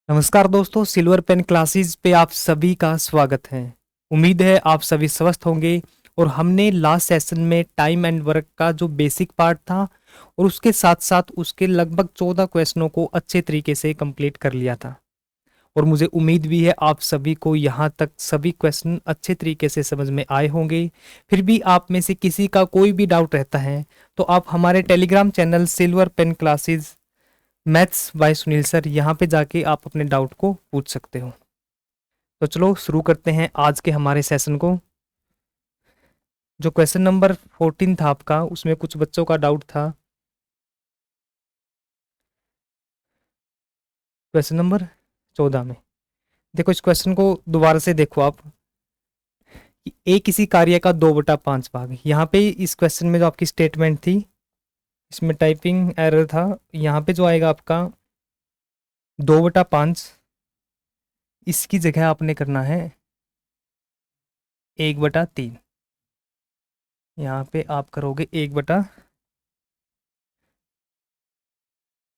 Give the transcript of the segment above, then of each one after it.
नमस्कार दोस्तों, silver Pen classes पे आप सभी का स्वागत है। उम्मीद है आप सभी स्वस्थ होंगे। और हमने लास्ट सेशन में टाइम एंड वर्क का जो बेसिक पार्ट था और उसके साथ साथ उसके लगभग 14 क्वेश्चनों को अच्छे तरीके से कंप्लीट कर लिया था। और मुझे उम्मीद भी है आप सभी को यहाँ तक सभी क्वेश्चन अच्छे तरीके से समझ में आए होंगे। फिर भी आप में से किसी का कोई भी डाउट रहता है तो आप हमारे Telegram channel Silver Pen classes maths by Sunil sir यहाँ पे जाके आप अपने डाउट को पूछ सकते हो। तो चलो शुरू करते हैं आज के हमारे सेशन को। जो क्वेश्चन नंबर 14 था आपका, उसमें कुछ बच्चों का डाउट था। क्वेश्चन नंबर 14 में देखो, इस क्वेश्चन को दोबारा से देखो आप कि ए किसी कार्य का 2/5 भाग। यहाँ पे इस क्वेश्चन में जो आपकी स्टेटमेंट थी, इसमें टाइपिंग एरर था। यहाँ पे जो आएगा आपका 2/5, इसकी जगह आपने करना है 1/3। यहाँ पे आप करोगे 1/,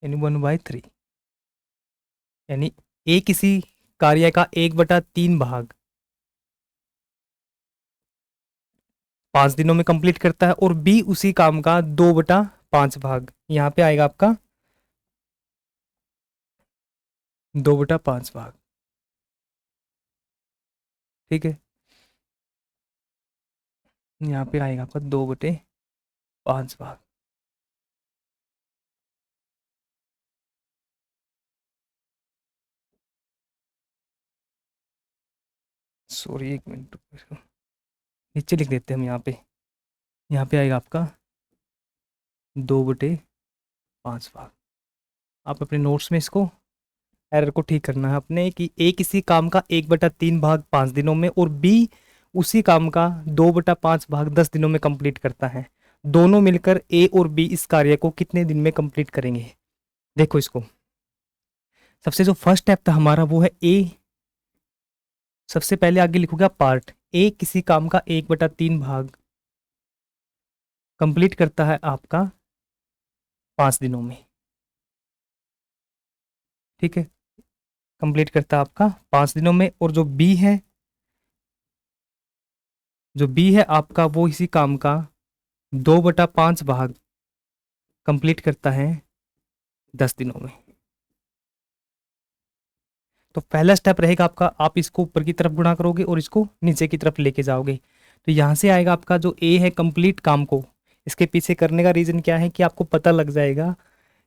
यानी 1/3। यानी ए किसी कार्य का 1/3 भाग 5 दिनों में कंप्लीट करता है और बी उसी काम का 2/5 भाग, यहाँ पे आएगा आपका 2/5 भाग। ठीक है, यहाँ पे आएगा आपका 2/5 भाग। सॉरी, एक मिनट, इसको नीचे लिख देते हैं हम। यहाँ पे आएगा आपका 2/5 भाग। आप अपने नोट्स में इसको एरर को ठीक करना है अपने कि ए किसी काम का 1/3 भाग 5 दिनों में और बी उसी काम का 2/5 भाग 10 दिनों में कंप्लीट करता है। दोनों मिलकर ए और बी इस कार्य को कितने दिन में कंप्लीट करेंगे। देखो, इसको सबसे जो फर्स्ट स्टेप था हमारा वो है ए। सबसे पहले आगे लिखूंगा पार्ट ए किसी काम का 1/3 भाग कंप्लीट करता है आपका 5 दिनों में। ठीक है, कंप्लीट करता है आपका 5 दिनों में। और जो बी है आपका, वो इसी काम का 2/5 भाग कंप्लीट करता है 10 दिनों में। तो पहला स्टेप रहेगा आपका, आप इसको ऊपर की तरफ गुणा करोगे और इसको नीचे की तरफ लेके जाओगे। तो यहां से आएगा आपका जो ए है कंप्लीट काम को। इसके पीछे करने का रीजन क्या है कि आपको पता लग जाएगा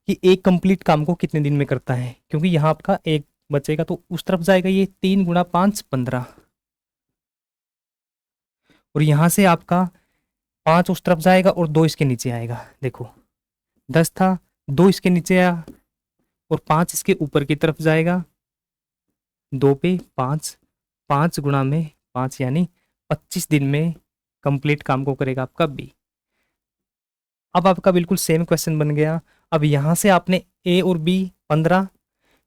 कि एक कंप्लीट काम को कितने दिन में करता है, क्योंकि यहाँ आपका एक बचेगा तो उस तरफ जाएगा। ये 3 × 5 15। और यहाँ से आपका 5 उस तरफ जाएगा और 2 इसके नीचे आएगा। देखो, 10 था, 2 इसके नीचे आया और 5 इसके ऊपर की तरफ जाएगा। 2 पे 5, 5 × 5 यानी 25 दिन में कंप्लीट काम को करेगा आपका बी। अब आपका बिल्कुल सेम क्वेश्चन बन गया। अब यहाँ से आपने ए और बी 15,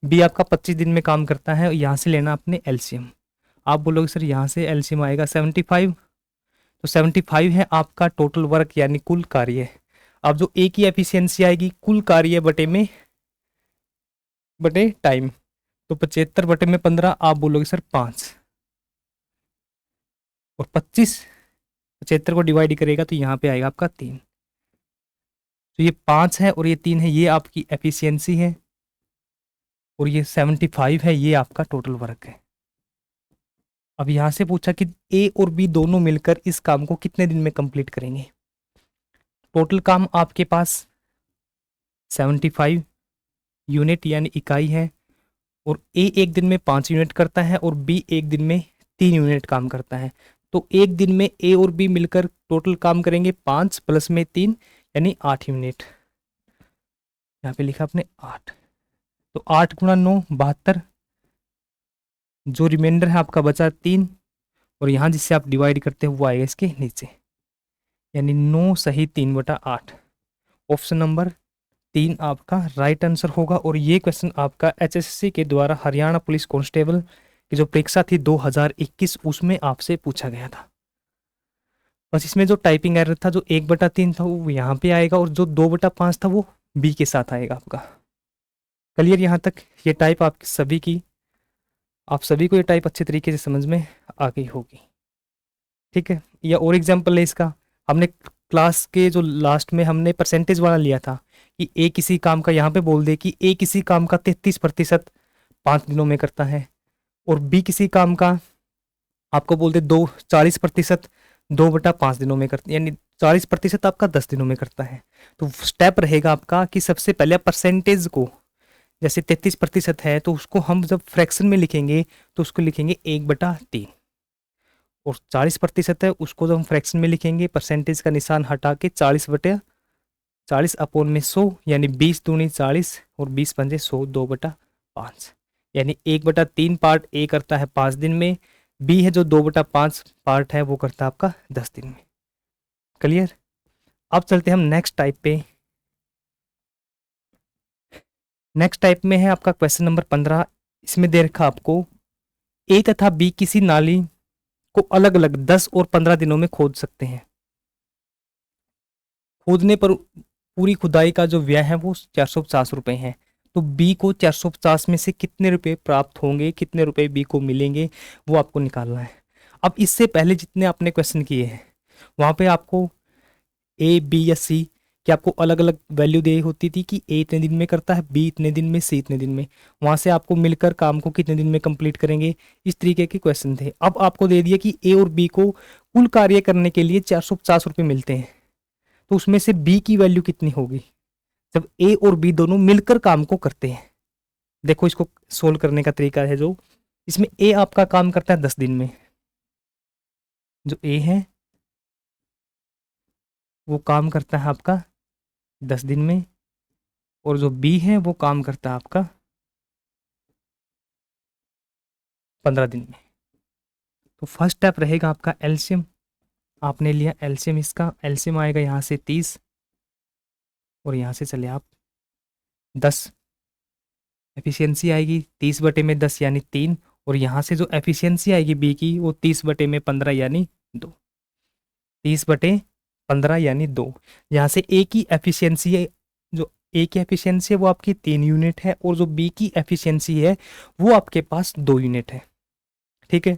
बी आपका 25 दिन में काम करता है। यहाँ से लेना आपने एलसीएम। आप बोलोगे सर यहाँ से एलसीएम आएगा 75। तो 75 है आपका टोटल वर्क यानी कुल कार्य। अब जो ए की एफिशिएंसी आएगी कुल कार्य बटे टाइम। तो 75/15 आप बोलोगे सर 5। और 25 75 को डिवाइड करेगा तो यहाँ पे आएगा आपका 3। तो ये 5 है और ये 3 है, ये आपकी एफिशिएंसी है। और ये 75 है, ये आपका टोटल वर्क है। अब यहां से पूछा कि ए और बी दोनों मिलकर इस काम को कितने दिन में कंप्लीट करेंगे। टोटल काम आपके पास 75 यूनिट यानी इकाई है। और ए एक दिन में 5 यूनिट करता है और बी एक दिन में 3 यूनिट काम करता है। तो एक दिन में ए और बी मिलकर टोटल काम करेंगे 5 प्लस में 3 यानी 8 यूनिट। यहाँ पे लिखा आपने 8। तो 8 × 9 72। जो रिमाइंडर है आपका बचा 3। और यहाँ जिससे आप डिवाइड करते हो वो आएगा इसके नीचे, यानी 9 सही 3/8। ऑप्शन नंबर 3 आपका राइट आंसर होगा। और ये क्वेश्चन आपका एचएससी के द्वारा हरियाणा पुलिस कांस्टेबल की जो परीक्षा थी 2021 उसमें आपसे पूछा गया था। बस इसमें जो टाइपिंग एरर था, जो 1/3 था वो यहाँ पे आएगा और जो 2/5 था वो बी के साथ आएगा आपका। क्लियर यहाँ तक? ये टाइप आप सभी की, आप सभी को ये टाइप अच्छे तरीके से समझ में आ गई होगी। ठीक है, या और एग्जांपल है इसका, हमने क्लास के जो लास्ट में हमने परसेंटेज वाला लिया था कि ए किसी काम का, यहाँ पे बोल दे कि ए किसी काम का 33% 5 दिनों में करता है, और बी किसी काम का आपको बोल दे 40% 2/5 दिनों में करता है, यानी 40% आपका 10 दिनों में करता है। तो स्टेप रहेगा आपका कि सबसे पहले परसेंटेज को, जैसे 33% है तो उसको हम जब फ्रैक्शन में लिखेंगे तो उसको लिखेंगे 1/3, और 40% है उसको जब हम फ्रैक्शन में लिखेंगे परसेंटेज का निशान हटा के 40/100, यानी 20 दूनी 40 और 20 पंजे 100, 2/5, यानी 1/3 पार्ट ए करता है 5 दिन में, बी है जो 2/5 पार्ट है वो करता है आपका 10 दिन में। क्लियर? अब चलते हैं हम नेक्स्ट टाइप पे। नेक्स्ट टाइप में है आपका क्वेश्चन नंबर 15। इसमें दे रखा आपको ए तथा बी किसी नाली को अलग अलग 10 और 15 दिनों में खोद सकते हैं। खोदने पर पूरी खुदाई का जो व्यय है वो 450 रुपए है। तो बी को 450 में से कितने रुपए प्राप्त होंगे, कितने रुपए बी को मिलेंगे, वो आपको निकालना है। अब इससे पहले जितने आपने क्वेश्चन किए हैं वहां पे आपको ए बी या सी कि आपको अलग अलग वैल्यू दी होती थी कि ए इतने दिन में करता है, बी इतने दिन में, सी इतने दिन में, वहां से आपको मिलकर काम को कितने दिन में कंप्लीट करेंगे, इस तरीके के क्वेश्चन थे। अब आपको दे दिया कि ए और बी को कुल कार्य करने के लिए 450 रुपये मिलते हैं, तो उसमें से बी की वैल्यू कितनी होगी जब ए और बी दोनों मिलकर काम को करते हैं। देखो इसको सोल्व करने का तरीका है, जो इसमें ए आपका काम करता है 10 दिन में, जो ए है वो काम करता है आपका 10 दिन में, और जो बी है वो काम करता है आपका 15 दिन में। तो फर्स्ट स्टेप रहेगा आपका एलसीएम। आपने लिया एलसीएम, इसका एलसीएम आएगा यहाँ से 30 और यहाँ से चले आप 10, एफिशिएंसी आएगी 30/10 यानी 3, और यहाँ से जो एफिशिएंसी आएगी बी की वो 30/15 यानी 2, 30/15 यानी 2। यहाँ से ए की एफिशिएंसी है, जो ए की एफिशिएंसी है वो आपकी 3 यूनिट है, और जो बी की एफिशिएंसी है वो आपके पास 2 यूनिट है। ठीक है,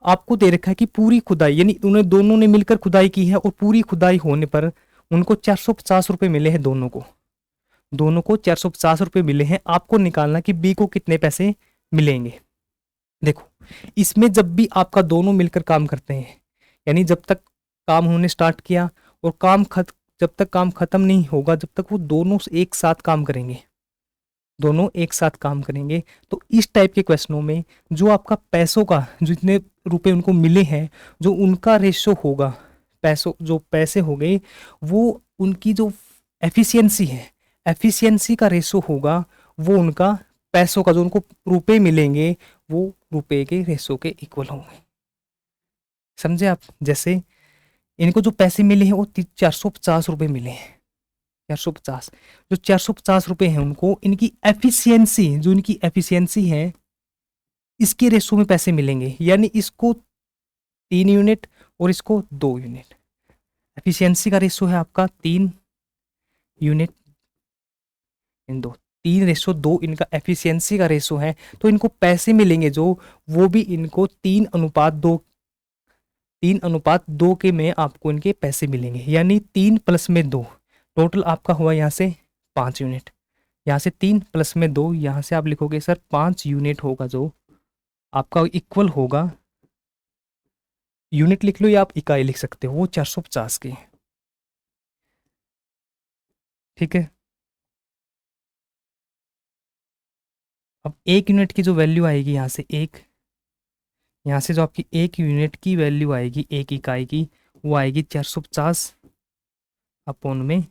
आपको दे रखा है कि पूरी खुदाई, यानी उन्हें दोनों ने मिलकर खुदाई की है और पूरी खुदाई होने पर उनको 450 रुपये मिले हैं, दोनों को 450 रुपये मिले हैं। आपको निकालना कि बी को कितने पैसे मिलेंगे। देखो इसमें जब भी आपका दोनों मिलकर काम करते हैं, यानी जब तक काम उन्होंने स्टार्ट किया और जब तक काम खत्म नहीं होगा, जब तक वो दोनों एक साथ काम करेंगे, दोनों एक साथ काम करेंगे, तो इस टाइप के क्वेश्चनों में जो आपका पैसों का, जितने रुपए उनको मिले हैं, जो उनका रेशो होगा, जो पैसे हो गए वो उनकी जो एफिशिएंसी है, एफिशिएंसी का रेशो होगा, वो उनका पैसों का, जो उनको रुपए मिलेंगे वो रुपए के रेशो के इक्वल होंगे। समझे आप? जैसे इनको जो पैसे मिले हैं वो 450 रुपये मिले हैं, 450, जो 450 रुपये हैं उनको इनकी एफिशिएंसी, जो इनकी एफिशिएंसी है इसके रेशो में पैसे मिलेंगे, यानी इसको 3 यूनिट और इसको 2 यूनिट। एफिशिएंसी का रेशो है आपका 3 यूनिट इन 2, 3:2 इनका एफिशिएंसी का रेशो है। तो इनको पैसे मिलेंगे जो, वो भी इनको 3:2 के में आपको इनके पैसे मिलेंगे, यानी 3 + में 2, टोटल आपका हुआ यहाँ से 5 यूनिट, यहाँ से 3 + में 2, यहाँ से आप लिखोगे सर 5 यूनिट होगा, जो आपका इक्वल होगा, यूनिट लिख लो या आप इकाई लिख सकते हो, वो 450 की। ठीक है, अब 1 यूनिट की जो वैल्यू आएगी यहाँ से यहाँ से जो आपकी 1 यूनिट की वैल्यू आएगी, 1 इकाई की, वो आएगी 450 अपॉन में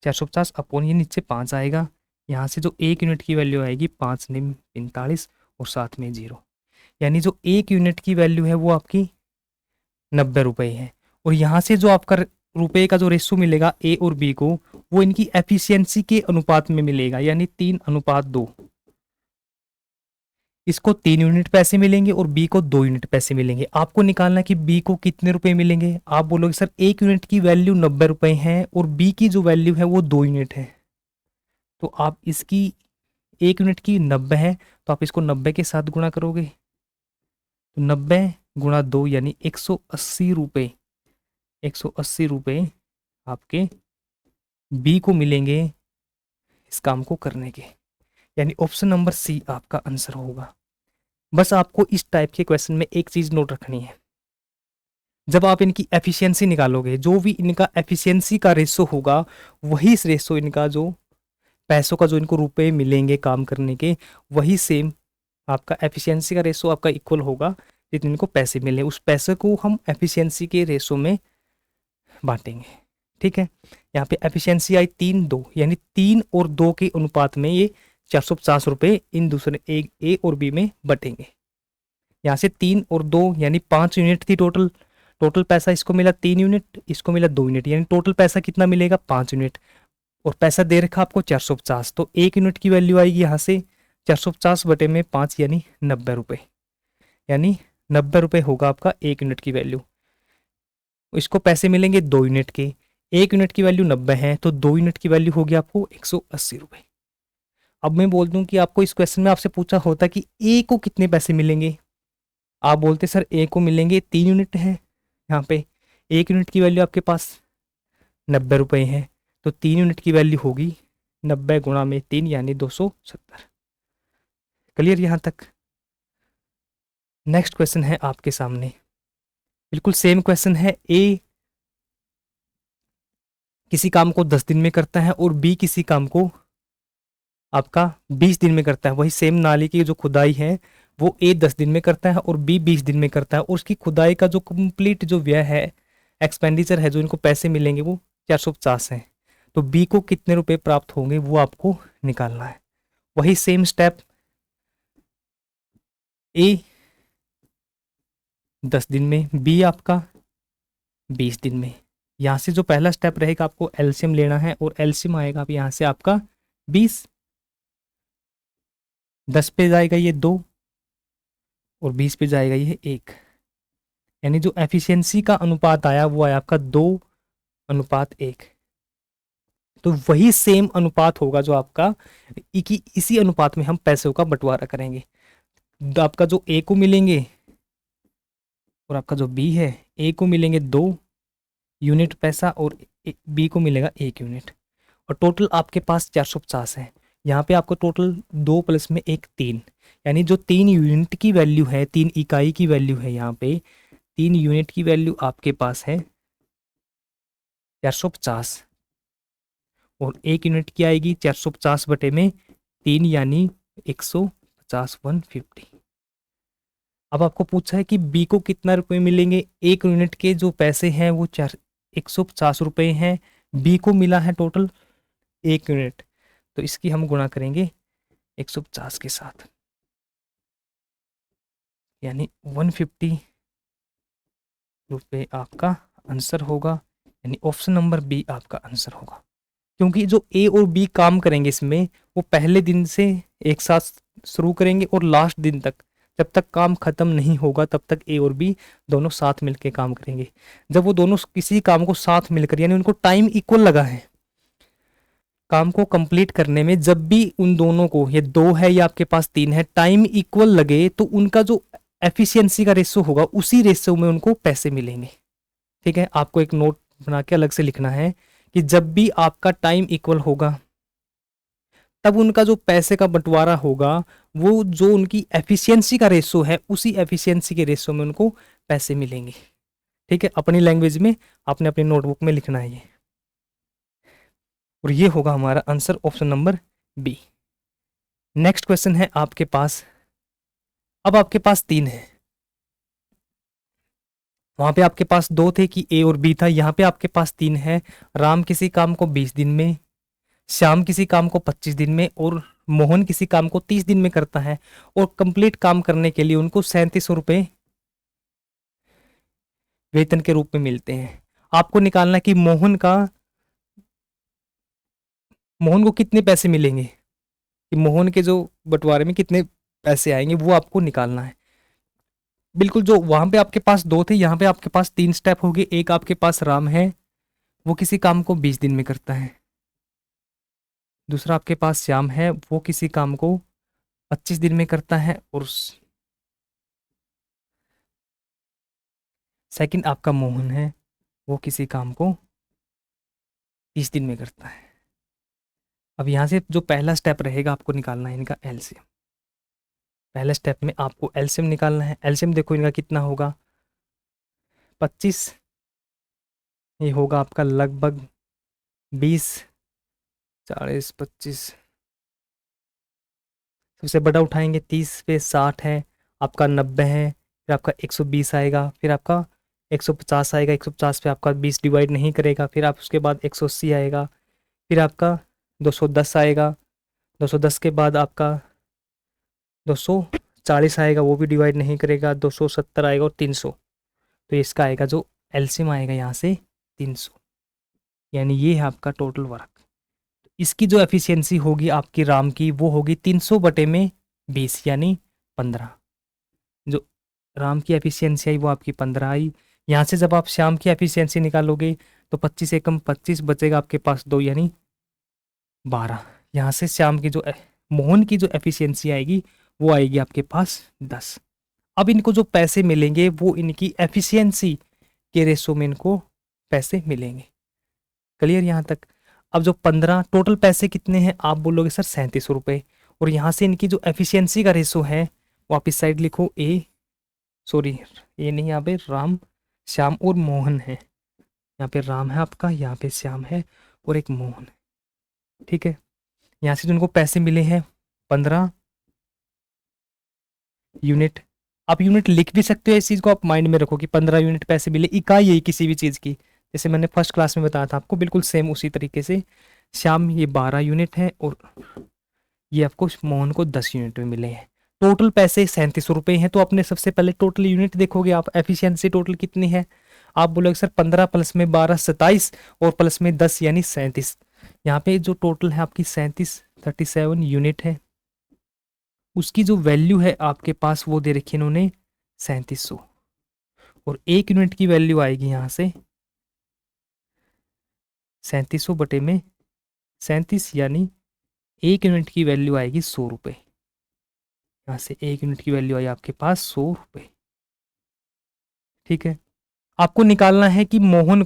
450 अपॉन ये नीचे 5 आएगा। यहाँ से जो 1 यूनिट की वैल्यू आएगी 5 निम 45 और साथ में 0, यानी जो 1 यूनिट की वैल्यू है वो आपकी 90 रुपये है। और यहाँ से जो आपका रुपए का जो रेशो मिलेगा ए और बी को, वो इनकी एफिशिएंसी के अनुपात में मिलेगा, यानी 3:2। इसको 3 यूनिट पैसे मिलेंगे और बी को 2 यूनिट पैसे मिलेंगे। आपको निकालना कि बी को कितने रुपए मिलेंगे। आप बोलोगे सर 1 यूनिट की वैल्यू 90 रुपए है और बी की जो वैल्यू है वो 2 यूनिट है, तो आप इसकी 1 यूनिट की 90 है, तो आप इसको 90 के साथ गुणा करोगे, तो 90 गुणा 2 यानी 180 रुपये, 180 रुपये आपके बी को मिलेंगे इस काम को करने के। यानी ऑप्शन नंबर सी आपका आंसर होगा। बस आपको इस टाइप के क्वेश्चन में एक चीज नोट रखनी है, जब आप इनकी एफिशिएंसी निकालोगे, जो भी इनका एफिशिएंसी का रेशो होगा, वही रेशो इनका जो पैसों का जो इनको रुपए मिलेंगे काम करने के, वही सेम आपका एफिशिएंसी का रेशो आपका इक्वल होगा जितने इनको पैसे मिले, उस पैसे को हम एफिशिएंसी के रेशो में बांटेंगे। ठीक है, यहाँ पे एफिशिएंसी आई 3-2, यानी 3 और 2 के अनुपात में ये 450 रुपये इन दूसरे ए और बी में बटेंगे। यहाँ से 3 और 2 यानी 5 यूनिट थी टोटल, टोटल पैसा इसको मिला 3 यूनिट, इसको मिला 2 यूनिट, यानी टोटल पैसा कितना मिलेगा 5 यूनिट, और पैसा दे रखा आपको 450, तो 1 यूनिट की वैल्यू आएगी यहाँ से 450 बटे में 5 यानी 90 रुपये, यानी 90 रुपये होगा आपका 1 यूनिट की वैल्यू। इसको पैसे मिलेंगे 2 यूनिट के, 1 यूनिट की वैल्यू 90 है, तो 2 यूनिट की वैल्यू होगी आपको 180 रुपये। अब मैं बोल दूं कि आपको इस क्वेश्चन में आपसे पूछा होता कि ए को कितने पैसे मिलेंगे, आप बोलते सर ए को मिलेंगे 3 यूनिट है, यहाँ पे 1 यूनिट की वैल्यू आपके पास 90 रुपये है, तो 3 यूनिट की वैल्यू होगी 90 गुणा में 3 यानी 270। क्लियर यहाँ तक? नेक्स्ट क्वेश्चन है आपके सामने, बिल्कुल सेम क्वेश्चन है। ए किसी काम को 10 दिन में करता है और बी किसी काम को आपका 20 दिन में करता है। वही सेम नाली की जो खुदाई है वो ए 10 दिन में करता है और बी 20 दिन में करता है, और उसकी खुदाई का जो कंप्लीट जो व्यय है, एक्सपेंडिचर है, जो इनको पैसे मिलेंगे वो 450 है। तो बी को कितने रुपए प्राप्त होंगे वो आपको निकालना है। वही सेम स्टेप, ए 10 दिन में, बी आपका 20 दिन में। यहाँ से जो पहला स्टेप रहेगा आपको एलसीएम लेना है, और एलसीएम आएगा आप यहाँ से आपका 20, 10 पे जाएगा ये 2 और 20 पे जाएगा ये 1, यानी जो एफिशिएंसी का अनुपात आया वो आया आपका 2:1। तो वही सेम अनुपात होगा जो आपका कि इसी अनुपात में हम पैसों का बंटवारा करेंगे। तो आपका जो ए को मिलेंगे और आपका जो बी है, ए को मिलेंगे 2 यूनिट पैसा और बी को मिलेगा 1 यूनिट, और टोटल आपके पास 450 है। यहाँ पे आपको टोटल 2 प्लस में 1 3, यानी जो 3 यूनिट की वैल्यू है, 3 इकाई की वैल्यू है, यहाँ पे 3 यूनिट की वैल्यू आपके पास है 450, और 1 यूनिट की आएगी 450 बटे में 3 यानी 150, 150। अब आपको पूछा है कि बी को कितना रुपए मिलेंगे। 1 यूनिट के जो पैसे हैं वो 150 रुपये हैं, बी को मिला है टोटल 1 यूनिट, तो इसकी हम गुणा करेंगे 150 के साथ, यानी 150 रुपये आपका आंसर होगा, यानी ऑप्शन नंबर बी आपका आंसर होगा। क्योंकि जो ए और बी काम करेंगे इसमें, वो पहले दिन से एक साथ शुरू करेंगे और लास्ट दिन तक, जब तक काम खत्म नहीं होगा तब तक ए और बी दोनों साथ मिलकर काम करेंगे। जब वो दोनों किसी काम को साथ मिलकर, यानी उनको टाइम इक्वल लगा है काम को कंप्लीट करने में, जब भी उन दोनों को, ये 2 है या आपके पास 3 है, टाइम इक्वल लगे, तो उनका जो एफिशिएंसी का रेशो होगा उसी रेशो में उनको पैसे मिलेंगे। ठीक है, आपको एक नोट बना के अलग से लिखना है कि जब भी आपका टाइम इक्वल होगा तब उनका जो पैसे का बंटवारा होगा वो जो उनकी एफिशिएंसी का रेशो है उसी एफिशिएंसी के रेशो में उनको पैसे मिलेंगे। ठीक है, अपनी लैंग्वेज में आपने अपनी नोटबुक में लिखना है ये, और ये होगा हमारा answer option number B. Next question है आपके पास, अब आपके पास 3 है, वहां पे आपके पास 2 थे कि ए और बी था, यहाँ पे आपके पास 3 है। राम किसी काम को 20 दिन में, श्याम किसी काम को 25 दिन में, और मोहन किसी काम को 30 दिन में करता है, और कंप्लीट काम करने के लिए उनको 3700 रुपये वेतन के रूप में मिलते हैं। आपको निकालना है कि मोहन को कितने पैसे मिलेंगे, कि मोहन के जो बंटवारे में कितने पैसे आएंगे वो आपको निकालना है। बिल्कुल, जो वहां पे आपके पास 2 थे, यहाँ पे आपके पास 3 स्टेप हो गए। एक आपके पास राम है, वो किसी काम को 20 दिन में करता है, दूसरा आपके पास श्याम है, वो किसी काम को 25 दिन में करता है, और सेकंड आपका मोहन है, वो किसी काम को 30 दिन में करता है। अब यहाँ से जो पहला स्टेप रहेगा, आपको निकालना है इनका एलसीएम। पहले स्टेप में आपको एलसीएम निकालना है। एलसीएम देखो इनका कितना होगा, 25, ये होगा आपका लगभग 20, 40, 25, सबसे बड़ा उठाएंगे 30 पे 60 है, आपका 90 है, फिर आपका 120 आएगा, फिर आपका 150 आएगा, 150 पे आपका 20 डिवाइड नहीं करेगा, फिर आप उसके बाद 180 आएगा, फिर आपका 210 आएगा, 210 के बाद आपका 240 आएगा, वो भी डिवाइड नहीं करेगा, 270 आएगा, और 300। तो इसका आएगा जो एलसीएम आएगा यहाँ से 300, यानी ये है आपका टोटल वर्क। इसकी जो एफिशिएंसी होगी आपकी राम की, वो होगी 300 बटे में 20, यानी 15। जो राम की एफिशिएंसी आई वो आपकी 15 आई। यहाँ से जब आप श्याम की एफिशिएंसी निकालोगे तो 25 एकम 25 बचेगा आपके पास 2, यानी 12। यहाँ से श्याम की जो मोहन की जो एफिशिएंसी आएगी वो आएगी आपके पास 10। अब इनको जो पैसे मिलेंगे वो इनकी एफिशिएंसी के रेशो में इनको पैसे मिलेंगे। क्लियर यहाँ तक? अब जो 15 टोटल पैसे कितने हैं, आप बोलोगे सर 37 रुपये, और यहाँ से इनकी जो एफिशिएंसी का रेशो है वो आप इस साइड लिखो, ये नहीं, यहाँ पे राम, श्याम और मोहन है। यहाँ पे राम है आपका, यहाँ पे श्याम है, और एक मोहन है। ठीक है, यहाँ से जो उनको पैसे मिले हैं 15 यूनिट। आप यूनिट लिख भी सकते हो, इस चीज़ को आप माइंड में रखो कि 15 यूनिट पैसे मिले, इकाई है किसी भी चीज़ की। जैसे मैंने फर्स्ट क्लास में बताया था आपको, बिल्कुल सेम उसी तरीके से श्याम ये 12 यूनिट है, और ये आपको मोहन को 10 यूनिट में मिले हैं। टोटल पैसे 37 रुपये हैं। तो आपने सबसे पहले टोटल यूनिट देखोगे आप, एफिशिएंसी टोटल कितनी है, आप बोलोगे सर 15 प्लस में 12 27, और प्लस में 10 यानी 37। यहाँ पे जो टोटल है आपकी 37 यूनिट है, उसकी जो वैल्यू है आपके पास वो दे रखी है इन्होंने 3700, और 1 यूनिट की वैल्यू आएगी यहाँ से 3700 बटे में 37, यानी 1 यूनिट की वैल्यू आएगी 100 रुपये। यहाँ से 1 यूनिट की वैल्यू आई आपके पास 100 रुपये। ठीक है, आपको निकालना है कि मोहन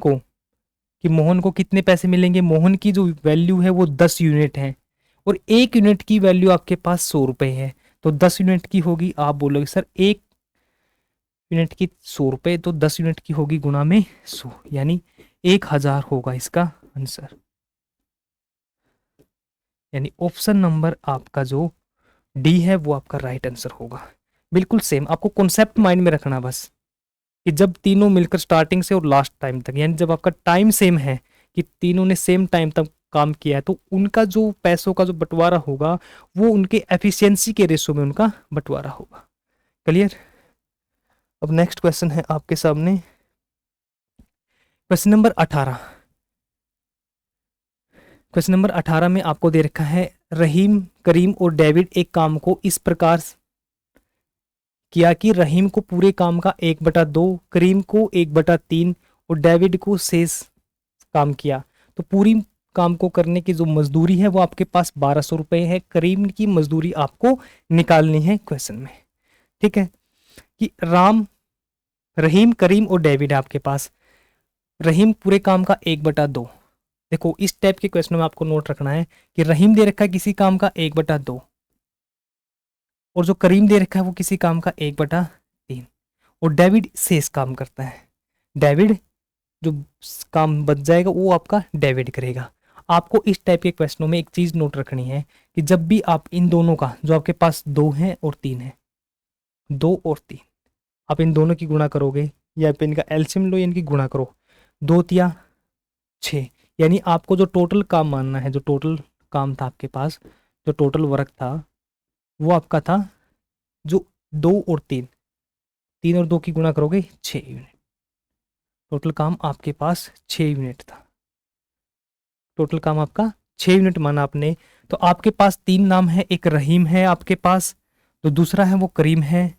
को कितने पैसे मिलेंगे। मोहन की जो वैल्यू है वो 10 यूनिट है, और 1 यूनिट की वैल्यू आपके पास 100 रुपये है। तो 10 यूनिट की होगी, आप बोलोगे सर 1 यूनिट की 100 रुपये, तो 10 यूनिट की होगी गुणा में 100, यानी 1000 होगा इसका आंसर। यानी ऑप्शन नंबर आपका जो डी है वो आपका राइट आंसर होगा। बिल्कुल सेम, आपको कॉन्सेप्ट माइंड में रखना बस, कि जब तीनों मिलकर स्टार्टिंग से और लास्ट टाइम तक, यानी जब आपका टाइम सेम है कि तीनों ने सेम टाइम तक काम किया है, तो उनका जो पैसों का जो बंटवारा होगा वो उनके एफिशिएंसी के रेशो में उनका बंटवारा होगा। क्लियर? अब नेक्स्ट क्वेश्चन है आपके सामने, क्वेश्चन नंबर 18। क्वेश्चन नंबर 18 में आपको दे रखा है, रहीम, करीम और डेविड एक काम को इस प्रकार किया कि रहीम को पूरे काम का 1/2, करीम को 1/3 और डेविड को शेष काम किया। तो पूरी काम को करने की जो मजदूरी है वो आपके पास 1200 रुपये है। करीम की मजदूरी आपको निकालनी है क्वेश्चन में। ठीक है, कि रहीम, करीम और डेविड है आपके पास। रहीम पूरे काम का 1/2। देखो इस टाइप के क्वेश्चन में आपको नोट रखना है कि रहीम दे रखा है किसी काम का 1/2, और जो करीम दे रखा है वो किसी काम का 1/3, और डेविड शेष काम करता है। डेविड जो काम बच जाएगा वो आपका डेविड करेगा। आपको इस टाइप के क्वेश्चनों में एक चीज नोट रखनी है कि जब भी आप इन दोनों का, जो आपके पास 2 है और 3 है, 2 और 3, आप इन दोनों की गुणा करोगे, या फिर इनका एलसीएम लो या इनकी गुणा करो, 2 तिया 6, यानी आपको जो टोटल काम मानना है, जो टोटल काम था आपके पास, जो टोटल वर्क था वो आपका था जो 2 और 3, 3 और 2 की गुणा करोगे 6 यूनिट। टोटल काम आपके पास 6 यूनिट था। टोटल काम आपका 6 यूनिट माना आपने। तो आपके पास 3 नाम है, एक रहीम है आपके पास, तो दूसरा है वो करीम है,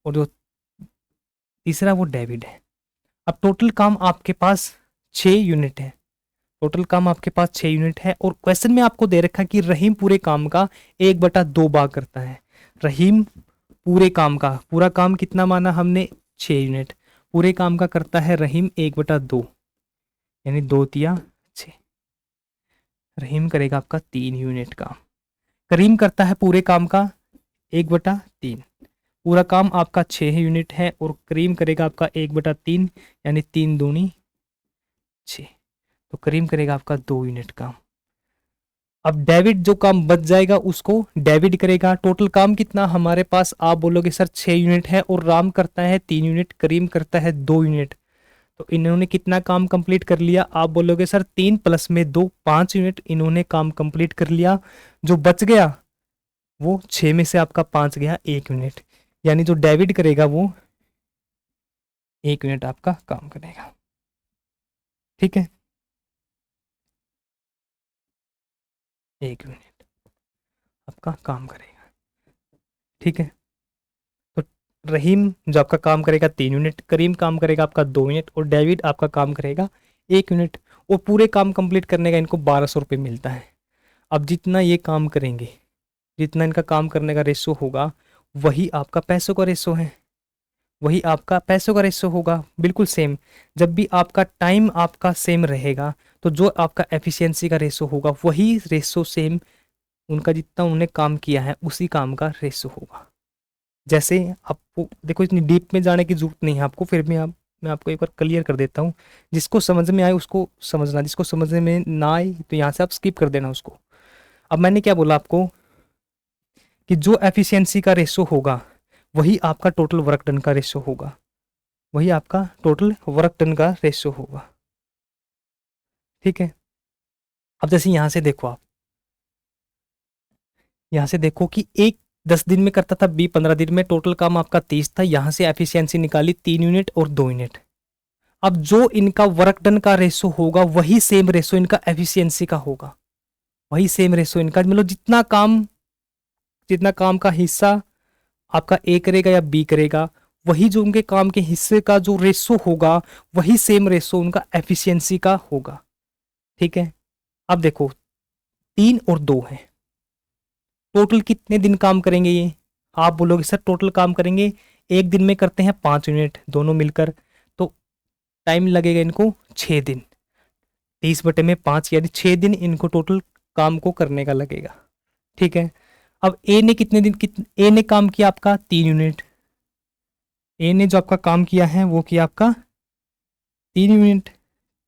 और जो तीसरा वो डेविड है। अब टोटल काम आपके पास 6 यूनिट है, टोटल काम आपके पास 6 यूनिट है और क्वेश्चन में आपको दे रखा है कि रहीम पूरे काम का 1/2 भाग करता है। रहीम पूरे काम का, पूरा काम कितना माना हमने, 6 यूनिट, पूरे काम का करता है रहीम 1/2, यानी 2 तिया 6। रहीम करेगा आपका 3 यूनिट काम। करीम करता है पूरे काम का 1/3, पूरा काम आपका 6 यूनिट है और करीम करेगा आपका 1/3, यानी 3 दूनी 6। तो करीम करेगा आपका 2 यूनिट काम। अब डेविड जो काम बच जाएगा उसको डेविड करेगा। टोटल काम कितना हमारे पास, आप बोलोगे सर 6 यूनिट है और राम करता है 3 यूनिट, करीम करता है 2 यूनिट। तो इन्होंने कितना काम कंप्लीट कर लिया, आप बोलोगे सर 3 + में 2 5 यूनिट इन्होंने काम कंप्लीट कर लिया। जो बच गया वो 6 में से आपका 5 गया 1 यूनिट, यानी जो डेविड करेगा वो 1 यूनिट आपका काम करेगा। ठीक है, 1 यूनिट आपका काम करेगा। ठीक है, तो रहीम जो आपका काम करेगा 3 यूनिट, करीम काम करेगा आपका 2 यूनिट और डेविड आपका काम करेगा 1 यूनिट। और पूरे काम कंप्लीट करने का इनको 1200 रुपये मिलता है। अब जितना ये काम करेंगे, जितना इनका काम करने का रेशो होगा वही आपका पैसों का रेशो है, वही आपका पैसों का रेशो होगा, बिल्कुल सेम। जब भी आपका टाइम आपका सेम रहेगा तो जो आपका एफिशिएंसी का रेशो होगा वही रेशो सेम, उनका जितना उन्होंने काम किया है उसी काम का रेशो होगा। जैसे आपको देखो, इतनी डीप में जाने की जरूरत नहीं है आपको, फिर भी मैं आपको एक बार क्लियर कर देता हूँ। जिसको समझ में आए उसको समझना, जिसको समझने में ना आए तो यहाँ से आप स्किप कर देना उसको। अब मैंने क्या बोला आपको कि जो एफिशिएंसी का रेशो होगा वही आपका टोटल वर्क डन का रेशो होगा, वही आपका टोटल वर्क डन का रेशो होगा। ठीक है, अब जैसे यहाँ से देखो, आप यहाँ से देखो कि एक 10 दिन में करता था, बी 15 दिन में, टोटल काम आपका 30 था। यहाँ से एफिशिएंसी निकाली 3 यूनिट और 2 यूनिट। अब जो इनका वर्क डन का रेशो होगा वही सेम रेशो इनका एफिशिएंसी का होगा, वही सेम रेशो इनका, मतलब जितना काम का हिस्सा आपका ए करेगा या बी करेगा, वही जो उनके काम के हिस्से का जो रेशो होगा वही सेम रेशो उनका एफिशिएंसी का होगा। ठीक है, अब देखो 3 और 2 है, टोटल कितने दिन काम करेंगे ये, आप बोलोगे सर टोटल काम करेंगे एक दिन में करते हैं 5 यूनिट दोनों मिलकर, तो टाइम लगेगा इनको 6 दिन, 30/5 यानी 6 दिन इनको टोटल काम को करने का लगेगा। ठीक है, अब ए ने ए ने काम किया आपका 3 यूनिट, ए ने जो आपका काम किया है वो किया आपका 3 यूनिट,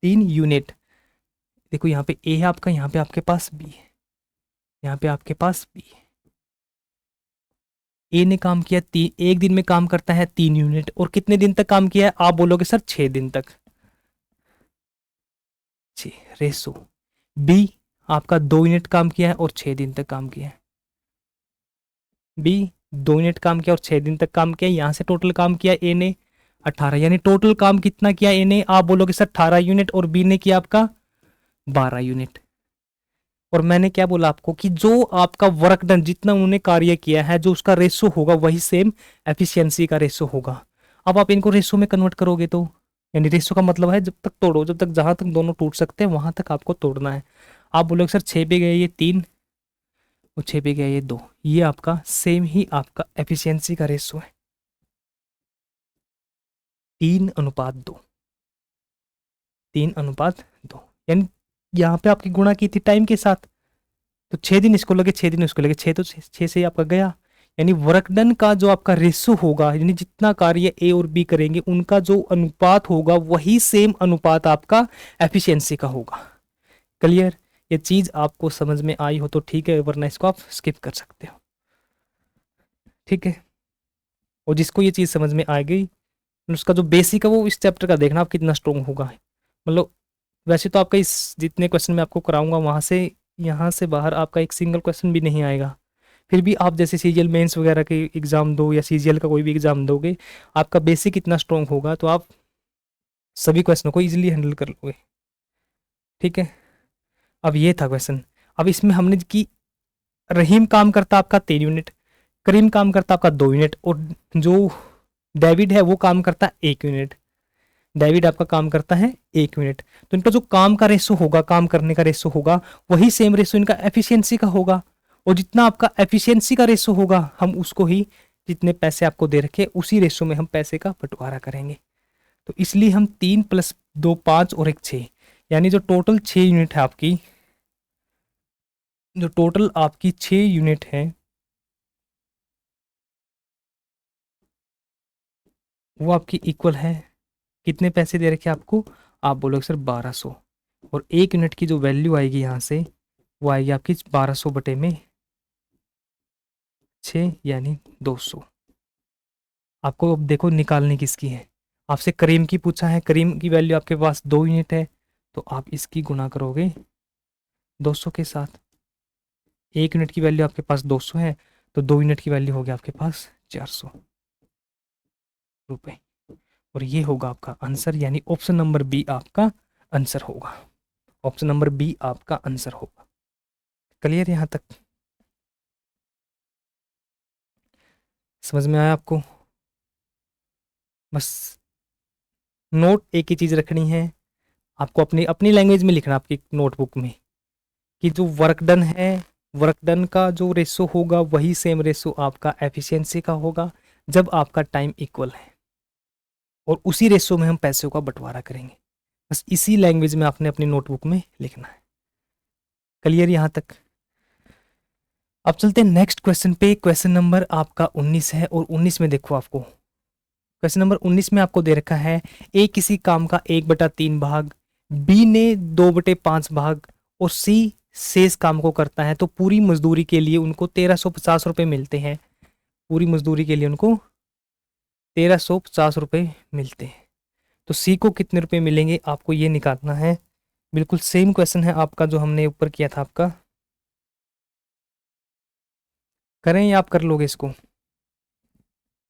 3 यूनिट। देखो यहाँ पे ए है आपका, यहाँ पे आपके पास बी है, यहाँ पे आपके पास बी है। ए ने काम किया एक दिन में काम करता है 3 यूनिट, और कितने दिन तक काम किया है, आप बोलोगे सर 6 दिन तक। रेसो बी आपका 2 यूनिट काम किया है और 6 दिन तक काम किया है, बी 2 यूनिट काम किया और 6 दिन तक काम किया। यहाँ से टोटल काम किया ए ने 18, यानी टोटल काम कितना किया ए ने, आप बोलोगे सर 18 यूनिट, और बी ने किया आपका 12 यूनिट। और मैंने क्या बोला आपको कि जो आपका वर्क डन, जितना उन्होंने कार्य किया है, जो उसका रेशो होगा वही सेम एफिशिएंसी का रेशो होगा। अब आप इनको रेशो में कन्वर्ट करोगे तो, यानी रेशो का मतलब है जब तक तोड़ो, जब तक जहां तक दोनों टूट सकते हैं वहां तक आपको तोड़ना है। आप बोलोगे सर 6 पे गए ये 3 और 6 पे गया ये 2, ये आपका सेम ही आपका एफिशिएंसी का रेशो है, 3:2, 3:2। यानी यहाँ पे आपकी गुणा की थी टाइम के साथ, तो 6 दिन इसको लगे 6 दिन उसको लगे, 6 तो 6 से ही आपका गया। यानी वर्क डन का जो आपका रेशो होगा, यानी जितना कार्य ए और बी करेंगे उनका जो अनुपात होगा वही सेम अनुपात आपका एफिशिएंसी का होगा। क्लियर, ये चीज आपको समझ में आई हो तो ठीक है, वरना इसको आप स्किप कर सकते हो। ठीक है, और जिसको ये चीज समझ में आ गई, उसका जो बेसिक है वो इस चैप्टर का देखना आप कितना स्ट्रॉन्ग होगा। मतलब वैसे तो आपका इस जितने क्वेश्चन मैं आपको कराऊंगा वहां से, यहाँ से बाहर आपका एक सिंगल क्वेश्चन भी नहीं आएगा। फिर भी आप जैसे सीजीएल मेंस वगैरह के एग्जाम दो या सीजीएल का कोई भी एग्जाम दोगे, आपका बेसिक इतना स्ट्रॉन्ग होगा तो आप सभी क्वेश्चनों को इजीली हैंडल कर लोगे। ठीक है, अब ये था क्वेश्चन। अब इसमें हमने कि रहीम काम करता आपका 3 यूनिट, करीम काम करता आपका 2 यूनिट, और जो डेविड है वो काम करता 1 यूनिट। डेविड आपका काम करता है 1 मिनट। तो इनका जो काम का रेशो होगा, काम करने का रेशो होगा, वही सेम रेशो इनका एफिशिएंसी का होगा। और जितना आपका एफिशिएंसी का रेशो होगा, हम उसको ही, जितने पैसे आपको दे रखे उसी रेशो में हम पैसे का बंटवारा करेंगे। तो इसलिए हम 3 + 2 5 और 1 6, यानी जो टोटल 6 यूनिट है आपकी, जो टोटल आपकी 6 यूनिट है, वो आपकी इक्वल है, कितने पैसे दे रखे आपको, आप बोलोगे सर 1200। और 1 यूनिट की जो वैल्यू आएगी यहाँ से, वो आएगी आपकी 1200 बटे में 6 यानी 200। आपको अब देखो निकालने किसकी है, आपसे करीम की पूछा है, करीम की वैल्यू आपके पास 2 यूनिट है, तो आप इसकी गुना करोगे 200 के साथ। 1 यूनिट की वैल्यू आपके पास 200 है, तो 2 यूनिट की वैल्यू होगी आपके पास 400 रुपये। और ये होगा आपका आंसर, यानी ऑप्शन नंबर बी आपका आंसर होगा। ऑप्शन नंबर बी आपका आंसर होगा। क्लियर यहाँ तक? समझ में आया आपको? बस नोट एक ही चीज़ रखनी है आपको, अपनी अपनी लैंग्वेज में लिखना आपकी नोटबुक में, कि जो वर्क डन है, वर्क डन का जो रेशो होगा वही सेम रेशो आपका एफिशिएंसी का होगा जब आपका टाइम इक्वल है, और उसी रेशो में हम पैसों का बंटवारा करेंगे। बस इसी लैंग्वेज में आपने अपनी नोटबुक में लिखना है। क्लियर यहाँ तक? अब चलते हैं नेक्स्ट क्वेश्चन पे। क्वेश्चन नंबर आपका 19 है, और 19 में देखो, आपको क्वेश्चन नंबर 19 में आपको दे रखा है, ए किसी काम का 1/3 भाग, बी ने 2/5 भाग, और सी शेष काम को करता है, तो पूरी मजदूरी के लिए उनको 1350 रुपये मिलते हैं। पूरी मजदूरी के लिए उनको 1350 रुपये मिलते हैं। तो सी को कितने रुपए मिलेंगे, आपको ये निकालना है। बिल्कुल सेम क्वेश्चन है आपका जो हमने ऊपर किया था आपका। करें या आप कर लोगे इसको?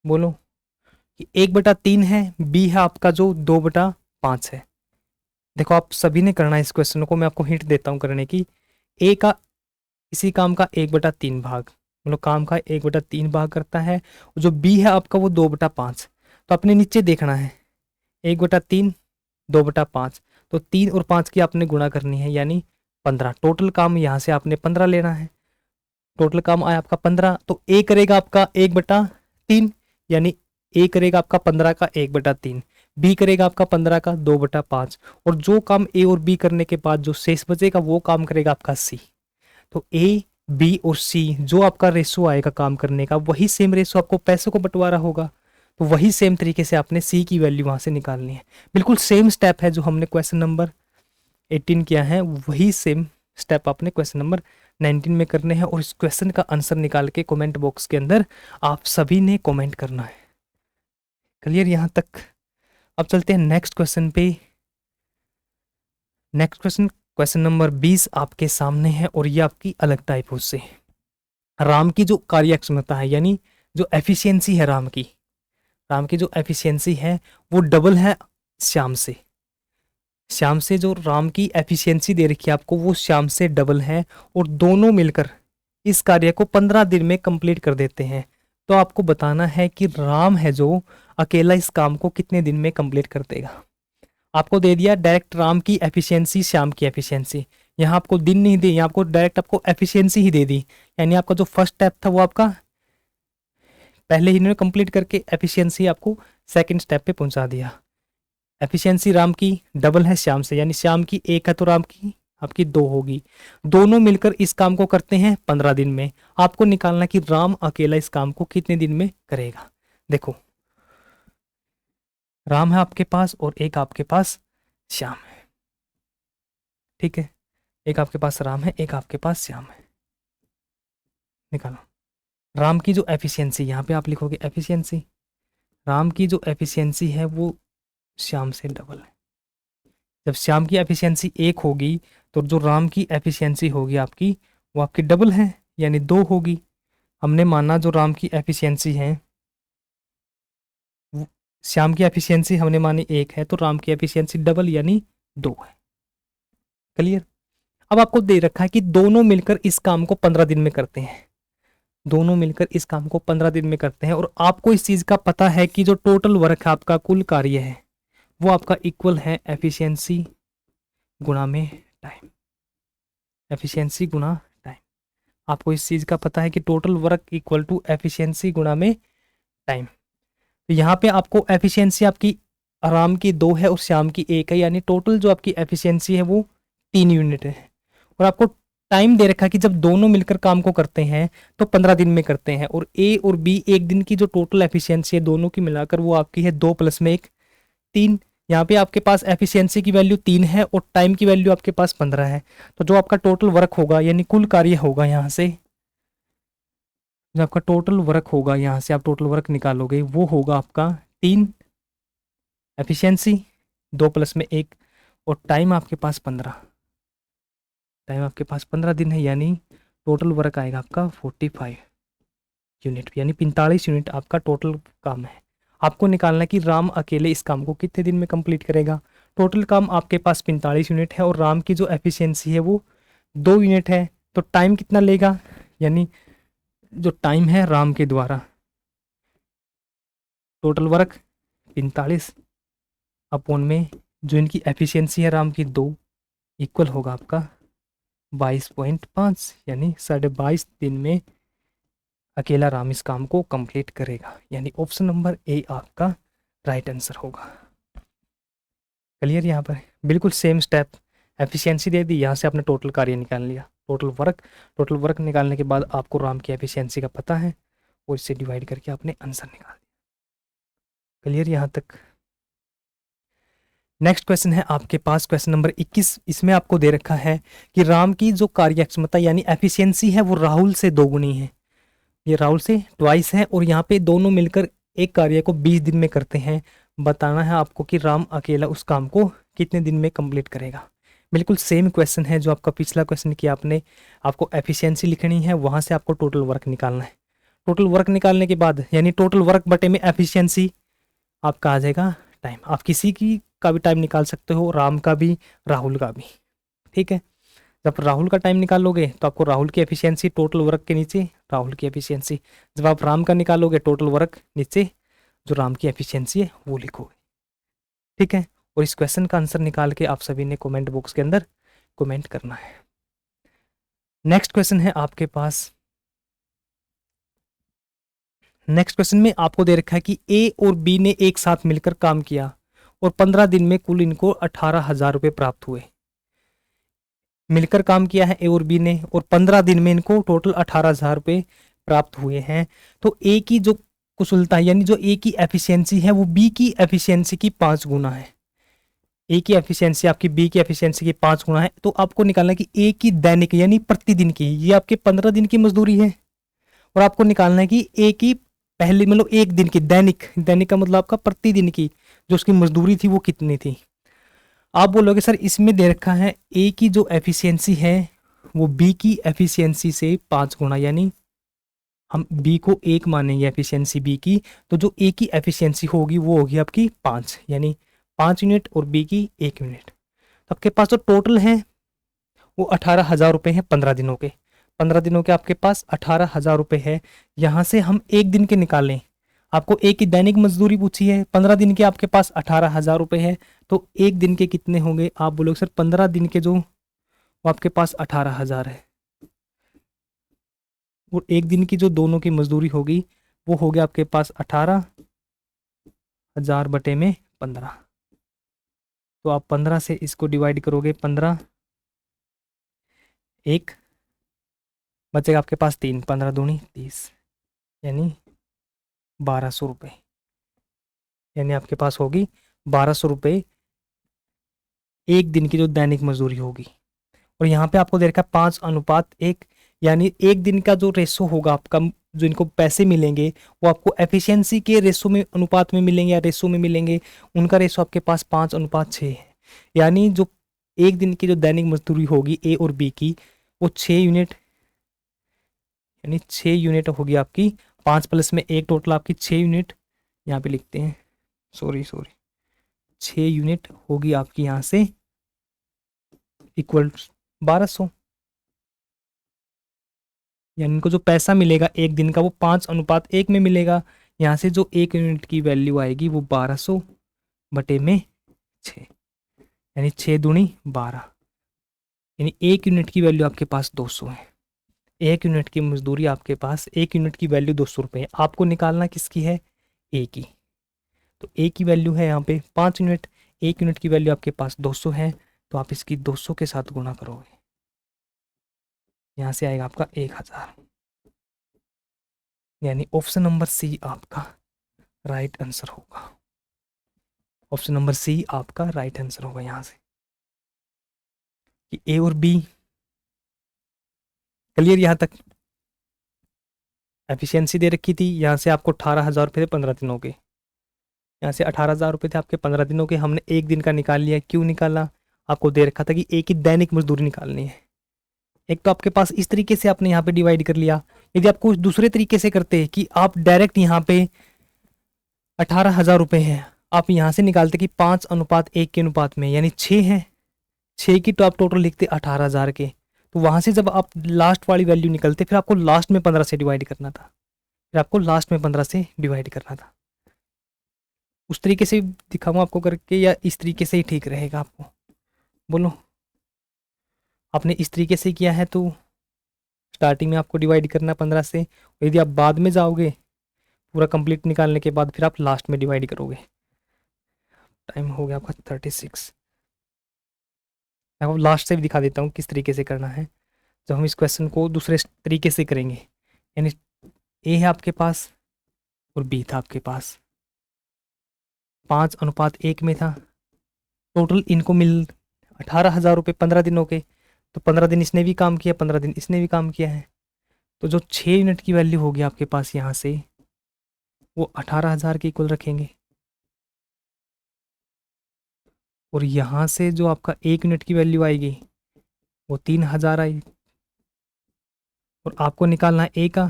बोलो। कि 1/3 है, बी है आपका जो 2/5 है। देखो आप सभी ने करना है इस क्वेश्चन को, मैं आपको हिंट देता हूँ करने की। ए का इसी काम का 1/3 भाग, मतलब काम का 1/3 भाग करता है, और जो बी है आपका वो 2/5। तो अपने नीचे देखना है, 1/3 2/5, तो 3 और 5 की आपने गुणा करनी है, यानी 15। टोटल काम यहाँ से आपने 15 लेना है। टोटल काम आया आपका 15, तो ए करेगा आपका 1/3, यानी ए करेगा आपका 15 का 1/3, बी करेगा आपका 15 का 2/5, और जो काम ए और बी करने के बाद जो शेष बचेगा वो काम करेगा आपका सी। तो ए, बी और सी जो आपका रेशो आएगा काम करने का, वही सेम रेशो आपको पैसों को बंटवारा होगा। तो वही सेम तरीके से आपने सी की वैल्यू वहां से निकालनी है। बिल्कुल सेम स्टेप है जो हमने क्वेश्चन नंबर 18 किया है, वही सेम स्टेप आपने क्वेश्चन नंबर 19 में करने हैं। और इस क्वेश्चन का आंसर निकाल के कमेंट बॉक्स के अंदर आप सभी ने कमेंट करना है। क्लियर यहाँ तक? अब चलते हैं नेक्स्ट क्वेश्चन पे। नेक्स्ट क्वेश्चन, क्वेश्चन नंबर 20 आपके सामने है, और ये आपकी अलग टाइप उससे। राम की जो कार्यक्षमता है, यानी जो एफिशिएंसी है राम की जो एफिशिएंसी है वो डबल है श्याम से। श्याम से जो राम की एफिशिएंसी दे रखी है आपको, वो श्याम से डबल है, और दोनों मिलकर इस कार्य को 15 दिन में कंप्लीट कर देते हैं। तो आपको बताना है कि राम है जो अकेला इस काम को कितने दिन में कंप्लीट कर देगा। आपको दे दिया डायरेक्ट राम की एफिशिएंसी, श्याम की एफिशिएंसी। यहाँ आपको दिन नहीं दी, यहाँ आपको डायरेक्ट आपको एफिशिएंसी ही दे दी। यानी आपका जो फर्स्ट स्टेप था वो आपका पहले ही इन्होंने कंप्लीट करके एफिशिएंसी आपको सेकंड स्टेप पे पहुंचा दिया। एफिशिएंसी राम की डबल है श्याम से, यानी श्याम की 1 है तो राम की आपकी 2 होगी। दोनों मिलकर इस काम को करते हैं 15 दिन में। आपको निकालना कि राम अकेला इस काम को कितने दिन में करेगा। देखो राम है आपके पास, और एक आपके पास श्याम है। ठीक है, एक आपके पास राम है, एक आपके पास श्याम है। निकालो राम की जो एफिशिएंसी, यहाँ पे आप लिखोगे एफिशिएंसी, राम की जो एफिशिएंसी है वो श्याम से डबल है। जब श्याम की एफिशिएंसी 1 होगी, तो जो राम की एफिशिएंसी होगी आपकी, वो आपकी डबल है, यानी 2 होगी। हमने माना जो राम की एफिशिएंसी है, श्याम की एफिशिएंसी हमने मानी 1 है, तो राम की एफिशिएंसी डबल यानी 2 है। क्लियर? अब आपको दे रखा है कि दोनों मिलकर इस काम को 15 दिन में करते हैं। दोनों मिलकर इस काम को 15 दिन में करते हैं, और आपको इस चीज का पता है कि जो टोटल वर्क है आपका, कुल कार्य है, वो आपका इक्वल है एफिशिएंसी गुणा में टाइम। एफिशिएंसी गुणा टाइम, आपको इस चीज़ का पता है कि total work equal to efficiency गुणा में टाइम। तो यहाँ पे आपको एफिशिएंसी आपकी आराम की 2 है और शाम की 1 है, यानी टोटल जो आपकी एफिशिएंसी है वो 3 यूनिट है। और आपको टाइम दे रखा है कि जब दोनों मिलकर काम को करते हैं तो 15 दिन में करते हैं, और ए और बी एक दिन की जो टोटल एफिशिएंसी है दोनों की मिलाकर वो आपकी है 2 + 1 3। यहाँ पे आपके पास एफिशिएंसी की वैल्यू 3 है और टाइम की वैल्यू आपके पास 15 है। तो जो आपका टोटल वर्क होगा यानी कुल कार्य होगा, यहाँ से जो आपका टोटल वर्क होगा, यहाँ से आप टोटल वर्क निकालोगे वो होगा आपका 3 एफिशिएंसी 2 + 1 और टाइम आपके पास 15। टाइम आपके पास 15 दिन है, यानी टोटल वर्क आएगा आपका 45 यूनिट, यानी 45 यूनिट आपका टोटल काम है। आपको निकालना है कि राम अकेले इस काम को कितने दिन में कंप्लीट करेगा। टोटल काम आपके पास 45 यूनिट है और राम की जो एफिशिएंसी है वो 2 यूनिट है, तो टाइम कितना लेगा, यानी जो टाइम है राम के द्वारा टोटल वर्क 45 अपॉन में जो इनकी एफिशिएंसी है राम की 2 इक्वल होगा आपका 22.5, यानी 22.5 दिन में अकेला राम इस काम को कंप्लीट करेगा, यानी ऑप्शन नंबर ए आपका राइट आंसर होगा। क्लियर, यहाँ पर बिल्कुल सेम स्टेप, एफिशिएंसी दे दी, यहाँ से आपने टोटल कार्य निकाल लिया, टोटल वर्क निकालने के बाद आपको राम की एफिशिएंसी का पता है और इससे डिवाइड करके आपने आंसर निकाल दिया। क्लियर यहाँ तक। नेक्स्ट क्वेश्चन है आपके पास क्वेश्चन नंबर 21। इसमें आपको दे रखा है कि राम की जो कार्यक्षमता यानी एफिशिएंसी है वो राहुल से 2 गुनी है, ये राहुल से ट्वाइस है, और यहाँ पे दोनों मिलकर एक कार्य को 20 दिन में करते हैं। बताना है आपको कि राम अकेला उस काम को कितने दिन में कंप्लीट करेगा। बिल्कुल सेम क्वेश्चन है जो आपका पिछला क्वेश्चन किया आपने। आपको एफिशिएंसी लिखनी है, वहाँ से आपको टोटल वर्क निकालना है। टोटल वर्क निकालने के बाद यानी टोटल वर्क बटे में एफिशिएंसी आपका आ जाएगा टाइम। आप किसी की का भी टाइम निकाल सकते हो, राम का भी राहुल का भी, ठीक है। जब राहुल का टाइम निकालोगे तो आपको राहुल की एफिशिएंसी टोटल वर्क के नीचे राहुल की एफिशिएंसी, जब आप राम का निकालोगे टोटल वर्क नीचे जो राम की एफिशिएंसी है वो लिखोगे, ठीक है। और इस क्वेश्चन का आंसर निकाल के आप सभी ने कमेंट बॉक्स के अंदर कमेंट करना है। नेक्स्ट क्वेश्चन है आपके पास, नेक्स्ट क्वेश्चन में आपको दे रखा है कि ए और बी ने एक साथ मिलकर काम किया और 15 दिन में कुल इनको 18,000 रुपये प्राप्त हुए। मिलकर काम किया है ए और बी ने और 15 दिन में इनको टोटल 18,000 रुपये प्राप्त हुए हैं। तो ए की जो कुशलता है यानी जो ए की एफिशिएंसी है वो बी की एफिशिएंसी की 5 गुना है। ए की एफिशिएंसी आपकी बी की एफिशिएंसी की 5 गुना है। तो आपको निकालना है कि ए की दैनिक यानी प्रतिदिन की, ये आपके 15 दिन की मजदूरी है, और आपको निकालना है कि ए की पहले मतलब एक दिन की दैनिक का मतलब आपका प्रतिदिन की जो उसकी मजदूरी थी वो कितनी थी। आप बोलोगे सर इसमें दे रखा है ए की जो एफिशिएंसी है वो बी की एफिशिएंसी से 5 गुना, यानी हम बी को 1 मानेंगे एफिशिएंसी बी की, तो जो ए की एफिशिएंसी होगी वो होगी आपकी 5, यानी 5 यूनिट और बी की 1 यूनिट। तो आपके पास जो टोटल है वो 18,000 रुपये हैं 15 दिनों के। 15 दिनों के आपके पास 18,000 रुपये है। यहाँ से हम एक दिन के निकालें, आपको एक की दैनिक मजदूरी पूछी है, 15 दिन के आपके पास 18,000 रुपये है, तो एक दिन के कितने होंगे। आप बोलोगे सर 15 दिन के जो वो आपके पास 18,000 है और एक दिन की जो दोनों की मजदूरी होगी वो हो गया आपके पास 18,000 बटे में 15। तो आप 15 से इसको डिवाइड करोगे, 15 एक बचेगा आपके पास 3, 15 दूनी 30, यानी 1200 रुपये, यानी आपके पास होगी 1200 रुपये एक दिन की जो दैनिक मजदूरी होगी। और यहाँ पे आपको दे रखा है 5:1, यानी एक दिन का जो रेशो होगा आपका, जो इनको पैसे मिलेंगे वो आपको एफिशिएंसी के रेशो में अनुपात में मिलेंगे या रेशो में मिलेंगे। उनका रेशो आपके पास 5:6 है, यानी जो एक दिन की जो दैनिक मजदूरी होगी ए और बी की वो 6 यूनिट, यानी 6 यूनिट होगी आपकी। 5 + 1 टोटल आपकी 6 यूनिट, यहाँ पे लिखते हैं, सॉरी 6 यूनिट होगी आपकी यहाँ से इक्वल 1200, यानी इनको जो पैसा मिलेगा एक दिन का वो 5:1 में मिलेगा। यहाँ से जो 1 यूनिट की वैल्यू आएगी वो 1200 बटे में 6, यानी 6 दूनी 12, यानी 1 यूनिट की वैल्यू आपके पास 200 है। 1 यूनिट की मजदूरी आपके पास, 1 यूनिट की वैल्यू 200 रुपये है। आपको निकालना किसकी है? ए की। तो ए की वैल्यू है यहाँ पे 5 यूनिट, 1 यूनिट की वैल्यू आपके पास 200 है, तो आप इसकी 200 के साथ गुणा करोगे, यहाँ से आएगा आपका 1000, यानी ऑप्शन नंबर सी आपका राइट आंसर होगा। ऑप्शन नंबर सी आपका राइट आंसर होगा यहाँ से, कि ए और बी। क्लियर यहाँ तक? एफिशिएंसी दे रखी थी, यहाँ से आपको 18,000 रुपये थे 15 दिनों के, यहाँ से 18,000 रुपये थे आपके 15 दिनों के, हमने एक दिन का निकाल लिया। क्यों निकाला? आपको दे रखा था कि एक ही दैनिक मजदूरी निकालनी है। एक तो आपके पास इस तरीके से आपने यहाँ पे डिवाइड कर लिया। यदि आप कुछ दूसरे तरीके से करते कि आप डायरेक्ट यहाँ पे 18,000 रुपये हैं, आप यहाँ से निकालते कि 5:1 के अनुपात में, यानी 6 है, 6 की तो आप टोटल लिखते 18,000 के। तो वहाँ से जब आप लास्ट वाली वैल्यू निकलते, फिर आपको लास्ट में 15 से डिवाइड करना था, फिर आपको लास्ट में 15 से डिवाइड करना था। उस तरीके से दिखाऊँ आपको करके, या इस तरीके से ही ठीक रहेगा आपको? बोलो। आपने इस तरीके से किया है तो स्टार्टिंग में आपको डिवाइड करना 15 से, और यदि आप बाद में जाओगे पूरा कंप्लीट निकालने के बाद, फिर आप लास्ट में डिवाइड करोगे। टाइम हो गया आपका 36। मैं आपको लास्ट से भी दिखा देता हूँ किस तरीके से करना है, जब हम इस क्वेश्चन को दूसरे तरीके से करेंगे। यानी ए है आपके पास और बी था आपके पास, 5:1 में था। टोटल इनको मिल 18,000 रुपये 15 दिनों के, तो 15 दिन इसने भी काम किया, 15 दिन इसने भी काम किया है। तो जो 6 यूनिट की वैल्यू होगी आपके पास यहाँ से, वो 18,000 के इक्वल रखेंगे, और यहाँ से जो आपका 1 यूनिट की वैल्यू आएगी वो 3,000 आई, और आपको निकालना है ए का।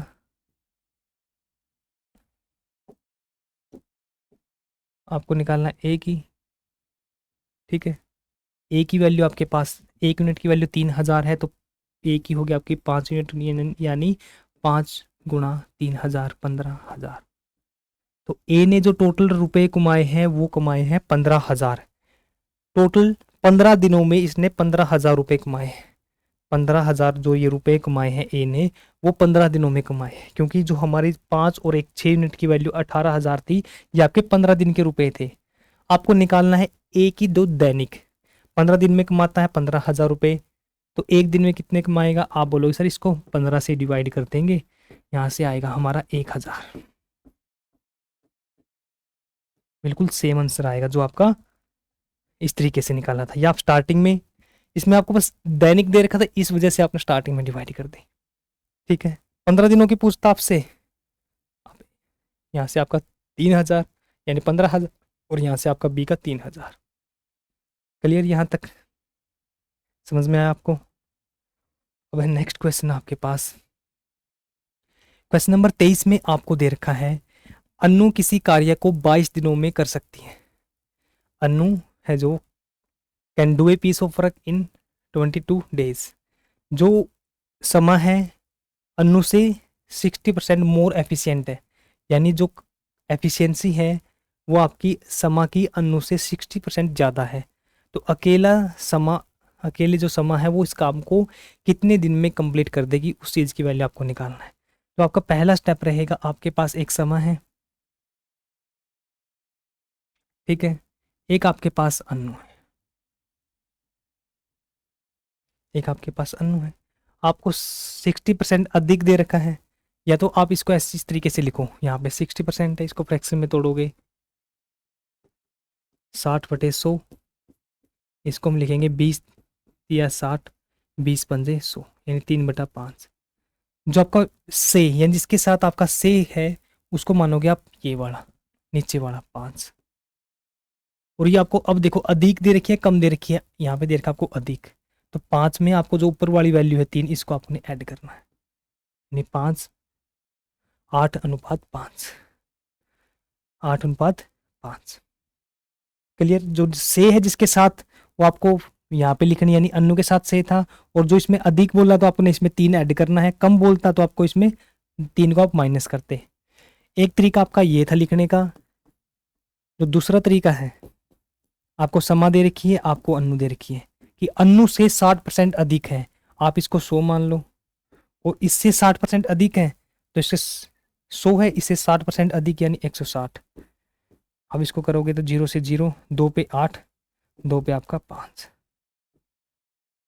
आपको निकालना है ए की, ठीक है। ए की वैल्यू आपके पास, 1 यूनिट की वैल्यू 3,000 है, तो ए की होगी आपकी 5 यूनिट, यानी 5 गुणा 3,000, 15,000। तो ए ने जो टोटल रुपए कमाए हैं वो कमाए हैं 15,000। टोटल 15 दिनों में इसने 15,000 रुपये कमाए हैं। 15,000 जो ये रुपए कमाए हैं ए ने, वो 15 दिनों में कमाए हैं, क्योंकि जो हमारी 5 और 1 6 यूनिट की वैल्यू 18,000 थी, ये आपके 15 दिन के रुपए थे। आपको निकालना है ए की दो दैनिक। 15 दिन में कमाता है 15,000 रुपये, तो एक दिन में कितने कमाएगा? आप बोलोगे सर इसको 15 से डिवाइड कर देंगे, यहाँ से आएगा हमारा 1,000। बिल्कुल सेम आंसर आएगा जो आपका इस तरीके से निकाला था। या आप स्टार्टिंग में, इसमें आपको बस दैनिक दे रखा था, इस वजह से आपने स्टार्टिंग में डिवाइड कर दी, ठीक है। 15 दिनों की पूछता आपसे, यहाँ से आपका 3,000 यानी 15,000, और यहाँ से आपका बी का 3,000। क्लियर यहाँ तक? समझ में आया आपको? अब है नेक्स्ट क्वेश्चन आपके पास। क्वेश्चन नंबर 23 में आपको दे रखा है, अन्नू किसी कार्य को 22 दिनों में कर सकती है। अन्नू है जो can do a piece of work in 22 days. जो समा है अन्नू से 60% मोर एफिशिएंट है, यानी जो एफिशिएंसी है वो आपकी समा की अन्नू से 60% ज़्यादा है। तो अकेले जो समा है वो इस काम को कितने दिन में कंप्लीट कर देगी, उस चीज़ की वैल्यू आपको निकालना है। तो आपका पहला स्टेप रहेगा, आपके पास एक समा है, ठीक है, एक आपके पास अन्नू है, एक आपके पास अन्नू है। आपको 60% अधिक दे रखा है, या तो आप इसको ऐसे इस तरीके से लिखो, यहाँ पे 60% है, इसको फ्रैक्शन में तोड़ोगे 60/100, इसको हम लिखेंगे 20 या 60, 20 पंजे 100, यानी 3/5। जो आपका से, यानी जिसके साथ आपका से है उसको मानोगे आप ये वाला नीचे वाला 5। और ये आपको अब देखो अधिक दे रखी है कम दे रखी है, यहाँ पे दे रखा आपको अधिक, तो 5 में आपको जो ऊपर वाली वैल्यू है 3, इसको आपने ऐड करना है, यानी 5 8:5, 8:5। क्लियर? जो से है जिसके साथ, वो आपको यहाँ पे लिखनी, यानी अन्नू के साथ से था, और जो इसमें अधिक बोला तो आपने इसमें 3 ऐड करना है, कम बोलता तो आपको इसमें 3 को आप माइनस करते। एक तरीका आपका ये था लिखने का। जो दूसरा तरीका है, आपको समा दे रखी है, आपको अन्नू दे रखी है कि अन्नू से 60% अधिक है, आप इसको 100 मान लो, और इससे 60% अधिक है तो इससे 100 है, इससे 60% अधिक यानी 160। अब इसको करोगे तो 0 से 0, 2 पे 8, 2 पे आपका 5।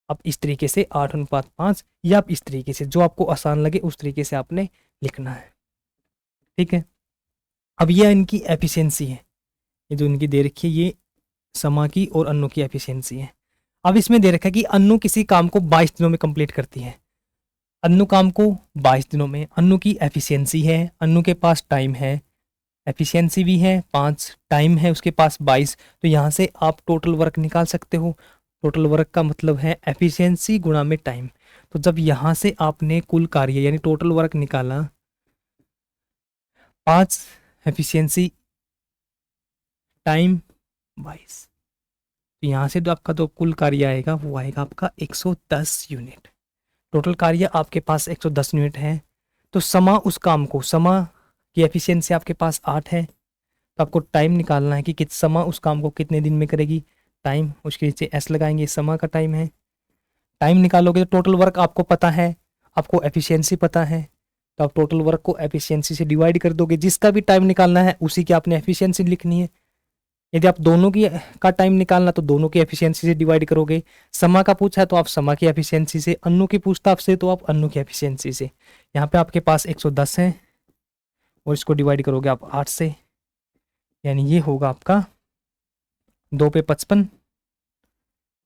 अब इस तरीके से 8:5, या आप इस तरीके से जो आपको आसान लगे उस तरीके से आपने लिखना है। ठीक है, अब यह इनकी एफिशिएंसी है, ये जो इनकी दे रखी है ये समा की और अन्नू की एफिशिएंसी है। अब इसमें दे रखा है कि अन्नू किसी काम को 22 दिनों में कंप्लीट करती है। अन्नू काम को 22 दिनों में, अन्नू की एफिशिएंसी है, अन्नू के पास टाइम है, एफिशिएंसी भी है 5, टाइम है उसके पास 22। तो यहाँ से आप टोटल वर्क निकाल सकते हो। टोटल वर्क का मतलब है एफिशिएंसी गुणा में टाइम। तो जब यहाँ से आपने कुल कार्य यानी टोटल वर्क निकाला 5, एफिशिएंसी, टाइम 22, तो यहाँ से जो आपका जो कुल कार्य आएगा वो आएगा आपका 110 यूनिट। टोटल कार्य आपके पास 110 यूनिट है। तो समा उस काम को, समा की एफिशिएंसी आपके पास 8 है, तो आपको टाइम निकालना है कि समा उस काम को कितने दिन में करेगी। टाइम उसके नीचे एस लगाएंगे, समा का टाइम है। टाइम निकालोगे तो टोटल वर्क आपको पता है, आपको एफिशिएंसी पता है, तो आप टोटल वर्क को एफिशिएंसी से डिवाइड कर दोगे। जिसका भी टाइम निकालना है उसी की आपने एफिशिएंसी लिखनी है। यदि आप दोनों की का टाइम निकालना तो दोनों की एफिशिएंसी से डिवाइड करोगे। समा का पूछा है तो आप समा की एफिशिएंसी से, अन्नू की पूछता आपसे तो आप अन्नू की एफिशिएंसी से। यहाँ पे आपके पास 110 है और इसको डिवाइड करोगे आप 8 से, यानी ये होगा आपका 2 पे 55,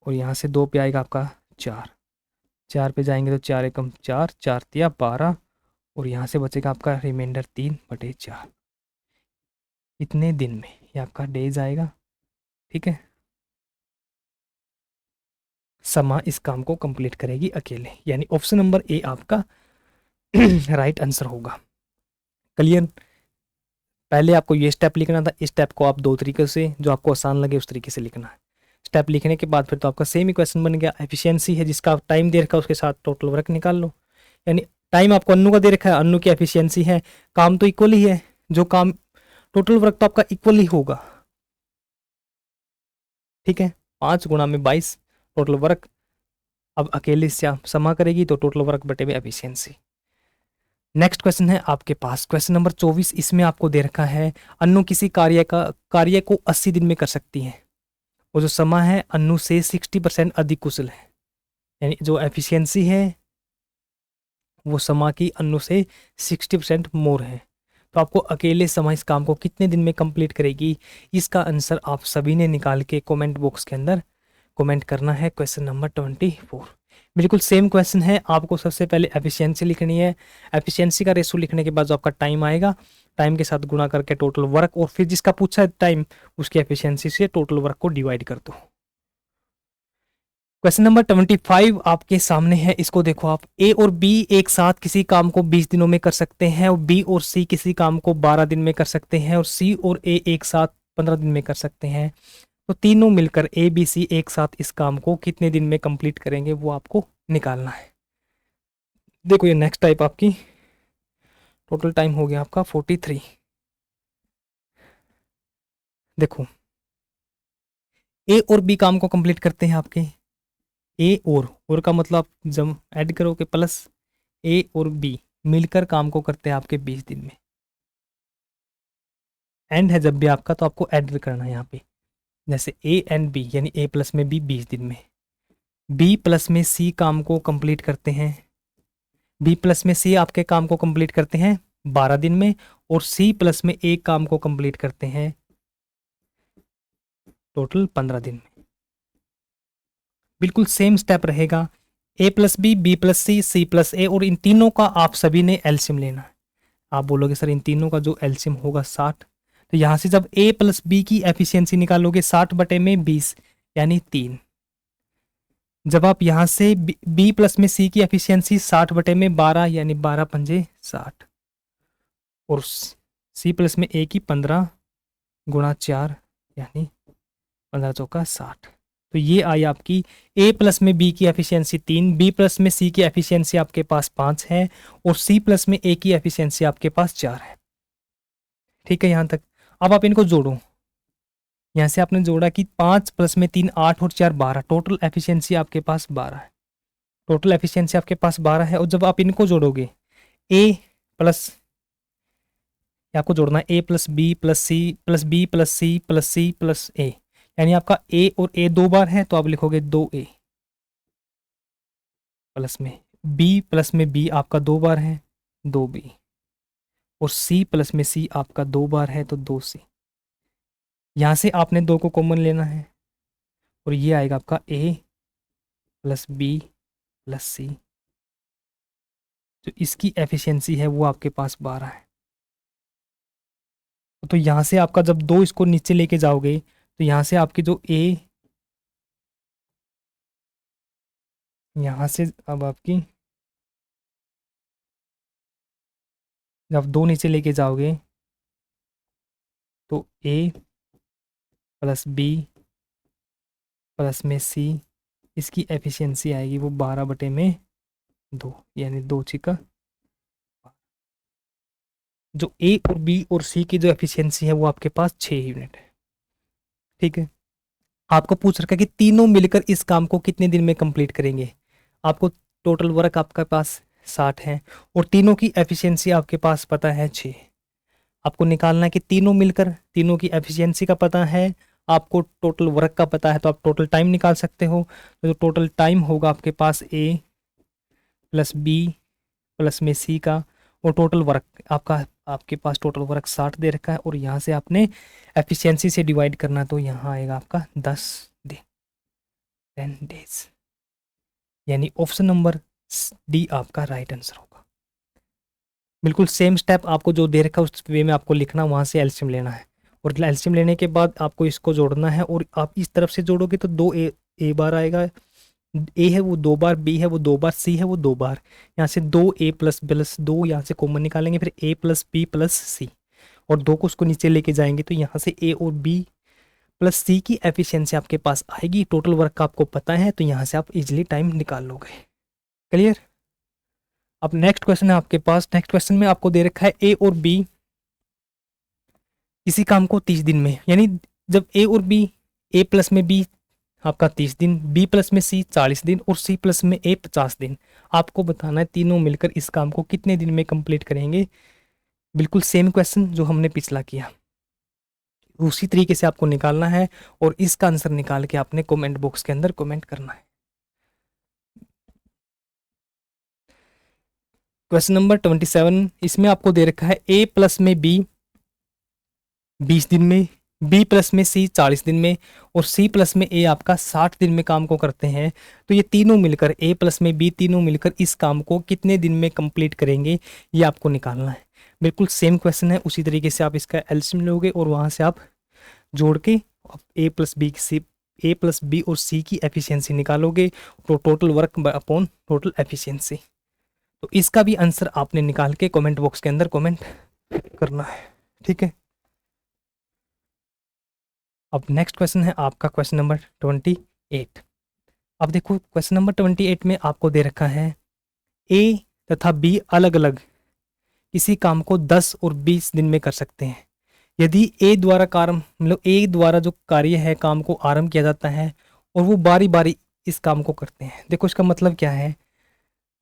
और यहाँ से 2 पे आएगा आपका 4, 4 पे जाएंगे तो 4 एकम 4, 4 तिया 12, और यहाँ से बचेगा आपका रिमाइंडर 3/4। इतने दिन में ये आपका डेज आएगा। ठीक है, समा इस काम को कंप्लीट करेगी अकेले, यानी ऑप्शन नंबर ए आपका राइट आंसर होगा। क्लियर? पहले आपको ये स्टेप लिखना था, इस स्टेप को आप 2 तरीके से जो आपको आसान लगे उस तरीके से लिखना है। स्टेप लिखने के बाद फिर तो आपका सेम ही क्वेश्चन बन गया। एफिशिएंसी है जिसका आप टाइम दे रखा है उसके साथ टोटल वर्क निकाल लो। यानी टाइम आपको अन्नू का दे रखा है, अन्नू की एफिशिएंसी है, काम तो इक्वल ही है, जो काम टोटल वर्क तो आपका इक्वल ही होगा। ठीक है, 5 गुणा में 22 टोटल वर्क। अब अकेले से आप समा करेगी तो टोटल वर्क बटे में एफिशिएंसी। नेक्स्ट क्वेश्चन है आपके पास क्वेश्चन नंबर 24। इसमें आपको दे रखा है अन्नू किसी कार्य को 80 दिन में कर सकती है, और जो समा है अन्नू से 60% अधिक कुशल है। यानी जो एफिशिएंसी है वो समा की अन्नू से 60% मोर है। तो आपको अकेले समा इस काम को कितने दिन में कंप्लीट करेगी, इसका आंसर आप सभी ने निकाल के कमेंट बॉक्स के अंदर कमेंट करना है। क्वेश्चन नंबर 24 बिल्कुल सेम क्वेश्चन है। आपको सबसे पहले एफिशिएंसी लिखनी है, एफिशिएंसी का रेशो लिखने के बाद जो आपका टाइम आएगा, टाइम के साथ गुणा करके टोटल वर्क, और फिर जिसका पूछा है टाइम उसकी एफिशिएंसी से टोटल वर्क को डिवाइड कर दो। क्वेश्चन नंबर 25 आपके सामने है, इसको देखो आप। ए और बी एक साथ किसी काम को 20 दिनों में कर सकते हैं, और बी और सी किसी काम को 12 दिन में कर सकते हैं, और सी और ए एक साथ 15 दिन में कर सकते हैं। तो तीनों मिलकर ए बी सी एक साथ इस काम को कितने दिन में कंप्लीट करेंगे वो आपको निकालना है। देखो ये नेक्स्ट टाइप आपकी टोटल टाइम हो गया आपका 43। देखो ए और बी काम को कंप्लीट करते हैं आपके। ए और का मतलब आप जब ऐड करोगे प्लस, ए और बी मिलकर काम को करते हैं आपके 20 दिन में। एंड है जब भी आपका तो आपको ऐड करना है यहाँ पे, जैसे ए एंड बी यानी ए प्लस में बी 20 दिन में, बी प्लस में सी काम को कंप्लीट करते हैं, बी प्लस में सी आपके काम को कंप्लीट करते हैं 12 दिन में, और सी प्लस में ए काम को कंप्लीट करते हैं टोटल 15 दिन में। बिल्कुल सेम स्टेप रहेगा, A plus B plus C plus A, और इन तीनों का आप सभी ने एलसीएम लेना है। आप बोलोगे सर इन तीनों का जो एलसीएम होगा 60, तो यहाँ से जब ए प्लस बी की एफिशिएंसी निकालोगे 60 बटे में 20 यानी 3। जब आप यहाँ से बी प्लस में सी की एफिशिएंसी 60 बटे में 12 यानी 12 पंजे 60, और सी प्लस में ए की 15 गुणा 4 यानी 15 चौका 60। तो ये आई आपकी ए प्लस में बी की एफिशिएंसी 3, बी प्लस में सी की एफिशिएंसी आपके पास 5 है, और सी प्लस में ए की एफिशिएंसी आपके पास 4 है। ठीक है यहाँ तक। अब आप इनको जोड़ो, यहाँ से आपने जोड़ा कि 5 प्लस में 3 8 और 4 12, टोटल एफिशिएंसी आपके पास 12 है। टोटल एफिशिएंसी आपके पास 12 है। और जब आप इनको जोड़ोगे ए प्लस, आपको जोड़ना है A plus B plus C plus B plus C plus C plus A, यानी आपका ए और ए 2 बार है तो आप लिखोगे 2a प्लस में बी प्लस में बी आपका 2 बार है 2b, और सी प्लस में सी आपका 2 बार है तो 2c। यहाँ से आपने 2 को कॉमन लेना है और ये आएगा आपका a प्लस बी प्लस सी। जो इसकी एफिशिएंसी है वो आपके पास 12 है। तो यहाँ से आपका जब 2 इसको नीचे लेके जाओगे तो यहाँ से आपकी जो a, यहाँ से अब आपकी जब 2 नीचे लेके जाओगे तो a प्लस बी प्लस में सी, इसकी एफिशिएंसी आएगी वो 12/2, यानी 2 छिका। जो ए और बी और सी की जो एफिशिएंसी है वो आपके पास 6 यूनिट है। ठीक है, आपको पूछ रखा है कि तीनों मिलकर इस काम को कितने दिन में कंप्लीट करेंगे। आपको टोटल वर्क आपके पास 60 है और तीनों की एफिशिएंसी आपके पास पता है 6। आपको निकालना है कि तीनों मिलकर, तीनों की एफिशिएंसी का पता है, आपको टोटल वर्क का पता है, तो आप टोटल टाइम निकाल सकते हो। तो जो टोटल टाइम होगा आपके पास ए प्लस बी प्लस में सी का, और टोटल वर्क आपके पास टोटल वर्क 60 दे रखा है और यहाँ से आपने एफिशिएंसी से डिवाइड करना, तो यहाँ आएगा आपका 10 दिन 10 डेज, यानी ऑप्शन नंबर डी आपका राइट आंसर होगा। बिल्कुल सेम स्टेप आपको जो दे रखा है उस वे में आपको लिखना, वहाँ से एलसीएम लेना है और एलसीएम लेने के बाद आपको इसको जोड़ना है, और आप इस तरफ से जोड़ोगे तो 2 ए बार आएगा, ए है वो 2 बार, बी है वो 2 बार, सी है वो 2 बार। यहाँ से 2a प्लस प्लस 2 यहाँ से कॉमन निकालेंगे, फिर a प्लस बी प्लस सी, और 2 को उसको नीचे लेके जाएंगे तो यहाँ से a और b प्लस सी की एफिशिएंसी आपके पास आएगी। टोटल वर्क का आपको पता है तो यहाँ से आप इजिली टाइम निकाल लोगे। क्लियर। अब नेक्स्ट क्वेश्चन है आपके पास। नेक्स्ट क्वेश्चन में आपको दे रखा है ए और बी किसी काम को 30 दिन में, यानी जब ए और बी, ए प्लस में बी आपका 30 दिन, बी प्लस में सी 40 दिन और सी प्लस में ए 50 दिन, आपको बताना है तीनों मिलकर इस काम को कितने दिन में कंप्लीट करेंगे। बिल्कुल सेम क्वेश्चन जो हमने पिछला किया उसी तरीके से आपको निकालना है और इसका आंसर निकाल के आपने कमेंट बॉक्स के अंदर कमेंट करना है। क्वेश्चन नंबर 27, इसमें आपको दे रखा है ए प्लस में बी 20 दिन में, बी प्लस में सी 40 दिन में और सी प्लस में ए आपका 60 दिन में काम को करते हैं। तो ये तीनों मिलकर, ए प्लस में बी तीनों मिलकर इस काम को कितने दिन में कंप्लीट करेंगे, ये आपको निकालना है। बिल्कुल सेम क्वेश्चन है, उसी तरीके से आप इसका एलसीएम लोगे और वहाँ से आप जोड़ के ए प्लस बी और सी की एफिशिएंसी निकालोगे, तो total work upon total efficiency. तो इसका भी आंसर आपने निकाल के कमेंट बॉक्स के अंदर कमेंट करना है। ठीक है, अब नेक्स्ट क्वेश्चन है आपका क्वेश्चन नंबर 28। अब देखो क्वेश्चन नंबर 28 में आपको दे रखा है ए तथा बी अलग अलग किसी काम को 10 और 20 दिन में कर सकते हैं। यदि ए द्वारा कार्य, मतलब ए द्वारा जो कार्य है काम को आरंभ किया जाता है और वो बारी बारी इस काम को करते हैं। देखो इसका मतलब क्या है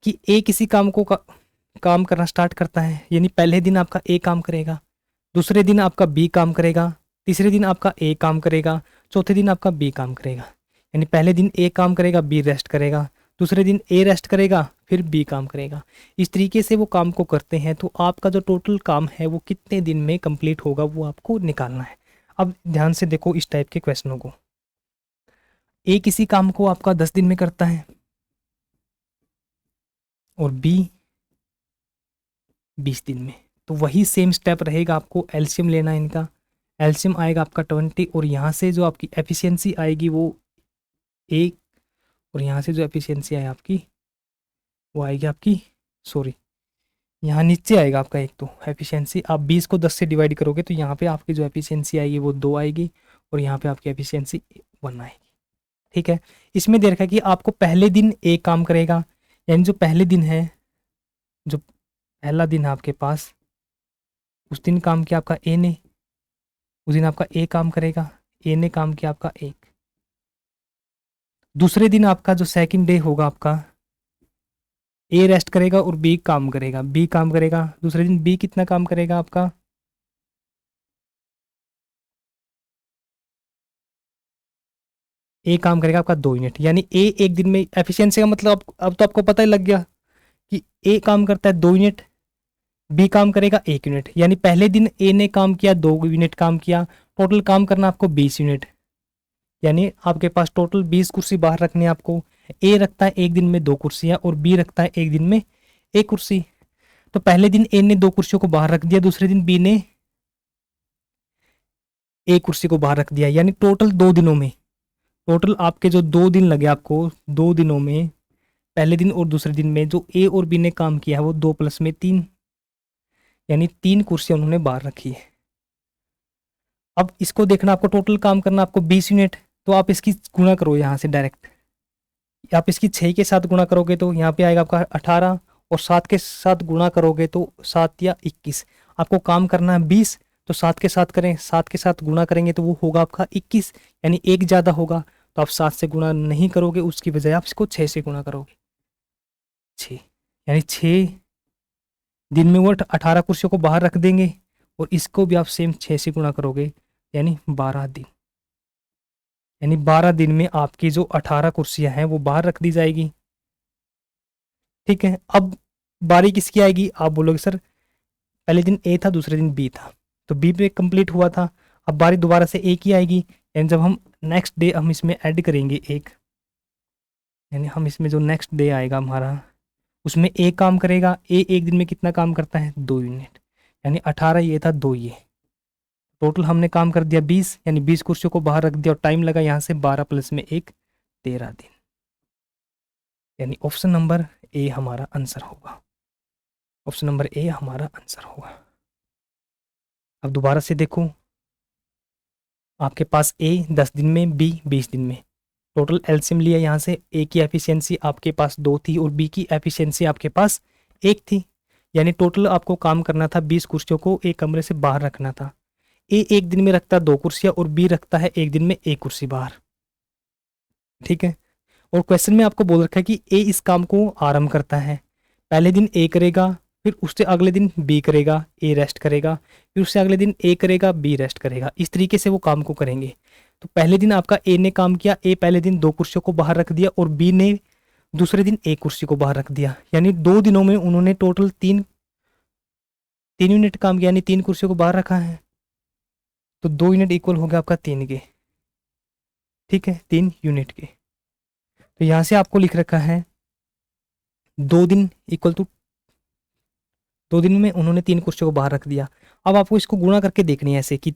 कि ए किसी काम को काम करना स्टार्ट करता है, यानी पहले दिन आपका ए काम करेगा, दूसरे दिन आपका बी काम करेगा, तीसरे दिन आपका ए काम करेगा, चौथे दिन आपका बी काम करेगा। यानी पहले दिन ए काम करेगा, बी रेस्ट करेगा, दूसरे दिन ए रेस्ट करेगा, फिर बी काम करेगा। इस तरीके से वो काम को करते हैं। तो आपका जो टोटल काम है वो कितने दिन में कंप्लीट होगा वो आपको निकालना है। अब ध्यान से देखो इस टाइप के क्वेश्चनों को। ए किसी काम को आपका 10 दिन में करता है और बी 20 दिन में, तो वही सेम स्टेप रहेगा। आपको एलसीएम लेना है इनका, एलसीएम आएगा आपका 20 और यहाँ से जो आपकी एफिशिएंसी आएगी वो 1, और यहाँ से जो एफिशिएंसी आए आपकी वो आएगी आपकी, सॉरी यहाँ नीचे आएगा आपका 1, तो एफिशिएंसी आप 20 को 10 से डिवाइड करोगे तो यहाँ पे आपकी जो एफिशिएंसी आएगी वो 2 आएगी और यहाँ पे आपकी एफिशिएंसी 1 आएगी। ठीक है, इसमें दे रखा है कि आपको पहले दिन ए काम करेगा, यानी जो पहले दिन है, जो पहला दिन है आपके पास, उस दिन काम किया आपका ए ने, उस दिन आपका ए काम करेगा, ए ने काम किया आपका 1। दूसरे दिन आपका जो सेकंड डे होगा आपका, ए रेस्ट करेगा और बी काम करेगा। बी काम करेगा दूसरे दिन, बी कितना काम करेगा आपका, ए काम करेगा आपका 2 यूनिट। यानी ए एक दिन में एफिशिएंसी का मतलब अब तो आपको पता ही लग गया कि ए काम करता है 2 यूनिट, बी काम करेगा 1 यूनिट। यानी पहले दिन ए ने काम किया 2 यूनिट काम किया, टोटल काम करना आपको 20 यूनिट। यानी आपके पास टोटल 20 कुर्सी बाहर रखनी है आपको। ए रखता है एक दिन में 2 कुर्सियां और बी रखता है एक दिन में 1 कुर्सी। तो पहले दिन ए ने 2 कुर्सियों को बाहर रख दिया, दूसरे दिन बी ने 1 कुर्सी को बाहर रख दिया। यानी टोटल 2 दिनों में, टोटल आपके जो 2 दिन लगे आपको, 2 दिनों में पहले दिन और दूसरे दिन में जो ए और बी ने काम किया है वो 2 + में 3, यानी 3 कुर्सियां उन्होंने बाहर रखी है। अब इसको देखना, आपको टोटल काम करना आपको 20 यूनिट। तो आप इसकी गुणा करो यहाँ से डायरेक्ट, आप इसकी 6 के साथ गुणा करोगे तो यहाँ पे आएगा आपका 18, और 7 के साथ गुणा करोगे तो 7 या 21। आपको काम करना है 20, तो 7 के साथ करें, 7 के साथ गुणा करेंगे तो वो होगा आपका 21, यानी एक ज़्यादा होगा। तो आप 7 से गुणा नहीं करोगे, उसकी बजाय आप इसको 6 से गुणा करोगे। 6 यानी 6 दिन में वो 18 कुर्सियों को बाहर रख देंगे, और इसको भी आप सेम 6 से गुणा करोगे, यानी 12 दिन। यानी 12 दिन में आपकी जो 18 कुर्सियां हैं वो बाहर रख दी जाएगी। ठीक है, अब बारी किसकी आएगी, आप बोलोगे सर पहले दिन ए था दूसरे दिन बी था, तो बी पे कंप्लीट हुआ था, अब बारी दोबारा से ए की आएगी। यानी जब हम नेक्स्ट डे हम इसमें ऐड करेंगे एक, यानी हम इसमें जो नेक्स्ट डे आएगा हमारा, उसमें ए काम करेगा। ए एक दिन में कितना काम करता है, 2 यूनिट। यानी 18 ये था, 2 ये, टोटल हमने काम कर दिया 20, यानी 20 कुर्सियों को बाहर रख दिया, और टाइम लगा यहाँ से 12 + में 1, 13 दिन। यानी ऑप्शन नंबर ए हमारा आंसर होगा। ऑप्शन नंबर ए हमारा आंसर होगा। अब दोबारा से देखो, आपके पास ए 10 दिन में, बी 20 दिन में, टोटल एलसीएम लिया यहाँ से। ए की एफिशिएंसी आपके पास 2 थी और बी की एफिशिएंसी आपके पास 1 थी। यानी टोटल आपको काम करना था 20 कुर्सियों को एक कमरे से बाहर रखना था। ए एक दिन में रखता 2 कुर्सियां और बी रखता है एक दिन में 1 कुर्सी बाहर। ठीक है, और क्वेश्चन में आपको बोल रखा है कि ए इस काम को आरंभ करता है। पहले दिन ए करेगा, फिर उससे अगले दिन बी करेगा, ए रेस्ट करेगा, फिर उससे अगले दिन ए करेगा, बी रेस्ट करेगा। इस तरीके से वो काम को करेंगे। तो पहले दिन आपका ए ने काम किया, ए पहले दिन 2 कुर्सियों को बाहर रख दिया, और बी ने दूसरे दिन 1 कुर्सी को बाहर रख दिया। यानी 2 दिनों में उन्होंने टोटल 3 यूनिट काम किया, यानी 3 कुर्सियों को बाहर रखा है। तो 2 यूनिट इक्वल हो गया आपका 3 के। ठीक है, 3 यूनिट के। तो यहाँ से आपको लिख रखा है 2 दिन इक्वल टू 2 दिन में उन्होंने 3 कुर्सियों को बाहर रख दिया। अब आपको इसको गुणा करके देखनी है ऐसे कि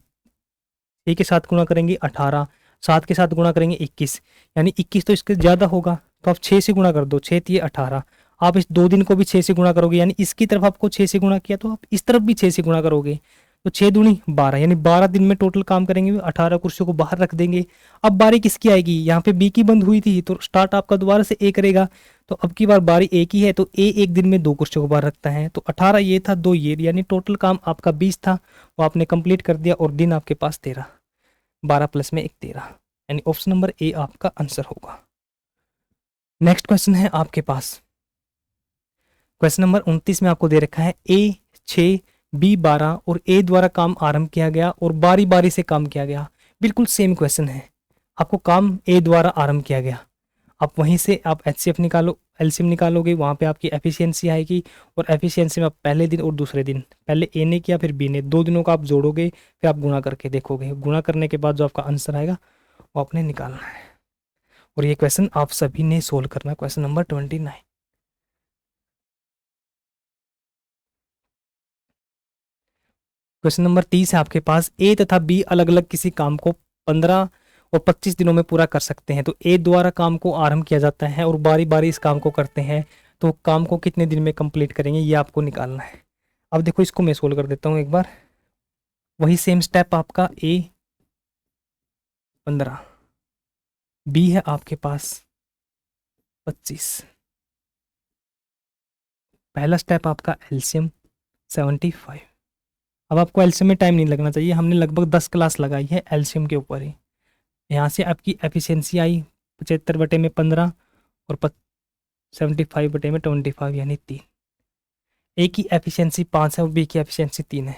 ए के साथ गुणा करेंगे 18, 7 के साथ गुणा करेंगे 21, यानी 21 तो इसके ज़्यादा होगा, तो आप 6 से गुणा कर दो, 6 तिये 18। आप इस 2 दिन को भी 6 से गुणा करोगे, यानी इसकी तरफ आपको 6 से गुणा किया, तो आप इस तरफ भी 6 से गुणा करोगे, तो 6 दूनी 12, यानी 12 दिन में टोटल काम करेंगे, 18 कुर्सियों को बाहर रख देंगे। अब बारी किसकी आएगी, यहाँ पे बी की बंद हुई थी, तो स्टार्ट आपका दोबारा से ए करेगा। तो अब की बार बारी ए की है, तो ए एक दिन में 2 कुर्सियों को बाहर रखता है। तो 18 ये था, 2 ये, यानी टोटल काम आपका 20 था, वो आपने कंप्लीट कर दिया, और दिन आपके पास 13, 12 + में 1, 13। यानी ऑप्शन नंबर ए आपका आंसर होगा। नेक्स्ट क्वेश्चन है आपके पास, क्वेश्चन नंबर 29 में आपको दे रखा है ए 6, बी 12 और ए द्वारा काम आरंभ किया गया और बारी बारी से काम किया गया। बिल्कुल सेम क्वेश्चन है, आपको काम ए द्वारा आरंभ किया गया, आप वहीं से आप एचसीएफ निकालो, एलसीएम निकालोगे, वहाँ पे आपकी एफिशिएंसी आएगी, और एफिशिएंसी में आप पहले दिन और दूसरे दिन, पहले ए ने किया फिर बी ने, 2 दिनों का आप जोड़ोगे, फिर आप गुणा करके देखोगे, गुणा करने के बाद जो आपका आंसर आएगा वो आपने निकालना है। और ये क्वेश्चन आप सभी ने सोल्व करना है, क्वेश्चन नंबर 29। क्वेश्चन नंबर 30 है आपके पास, ए तथा बी अलग अलग किसी काम को 15 और 25 दिनों में पूरा कर सकते हैं। तो ए द्वारा काम को आरंभ किया जाता है और बारी बारी इस काम को करते हैं, तो काम को कितने दिन में कंप्लीट करेंगे ये आपको निकालना है। अब देखो इसको मैं सोल्व कर देता हूँ एक बार, वही सेम स्टेप आपका, ए 15, बी है आपके पास 25, पहला स्टेप आपका एलसीएम 75। अब आपको एलसीएम में टाइम नहीं लगना चाहिए, हमने लगभग 10 क्लास लगाई है एलसीएम के ऊपर ही। यहाँ से आपकी एफिशिएंसी आई 75/15 और 75/25 यानी 3। ए की एफिशिएंसी 5 है और बी की एफिशिएंसी 3 है।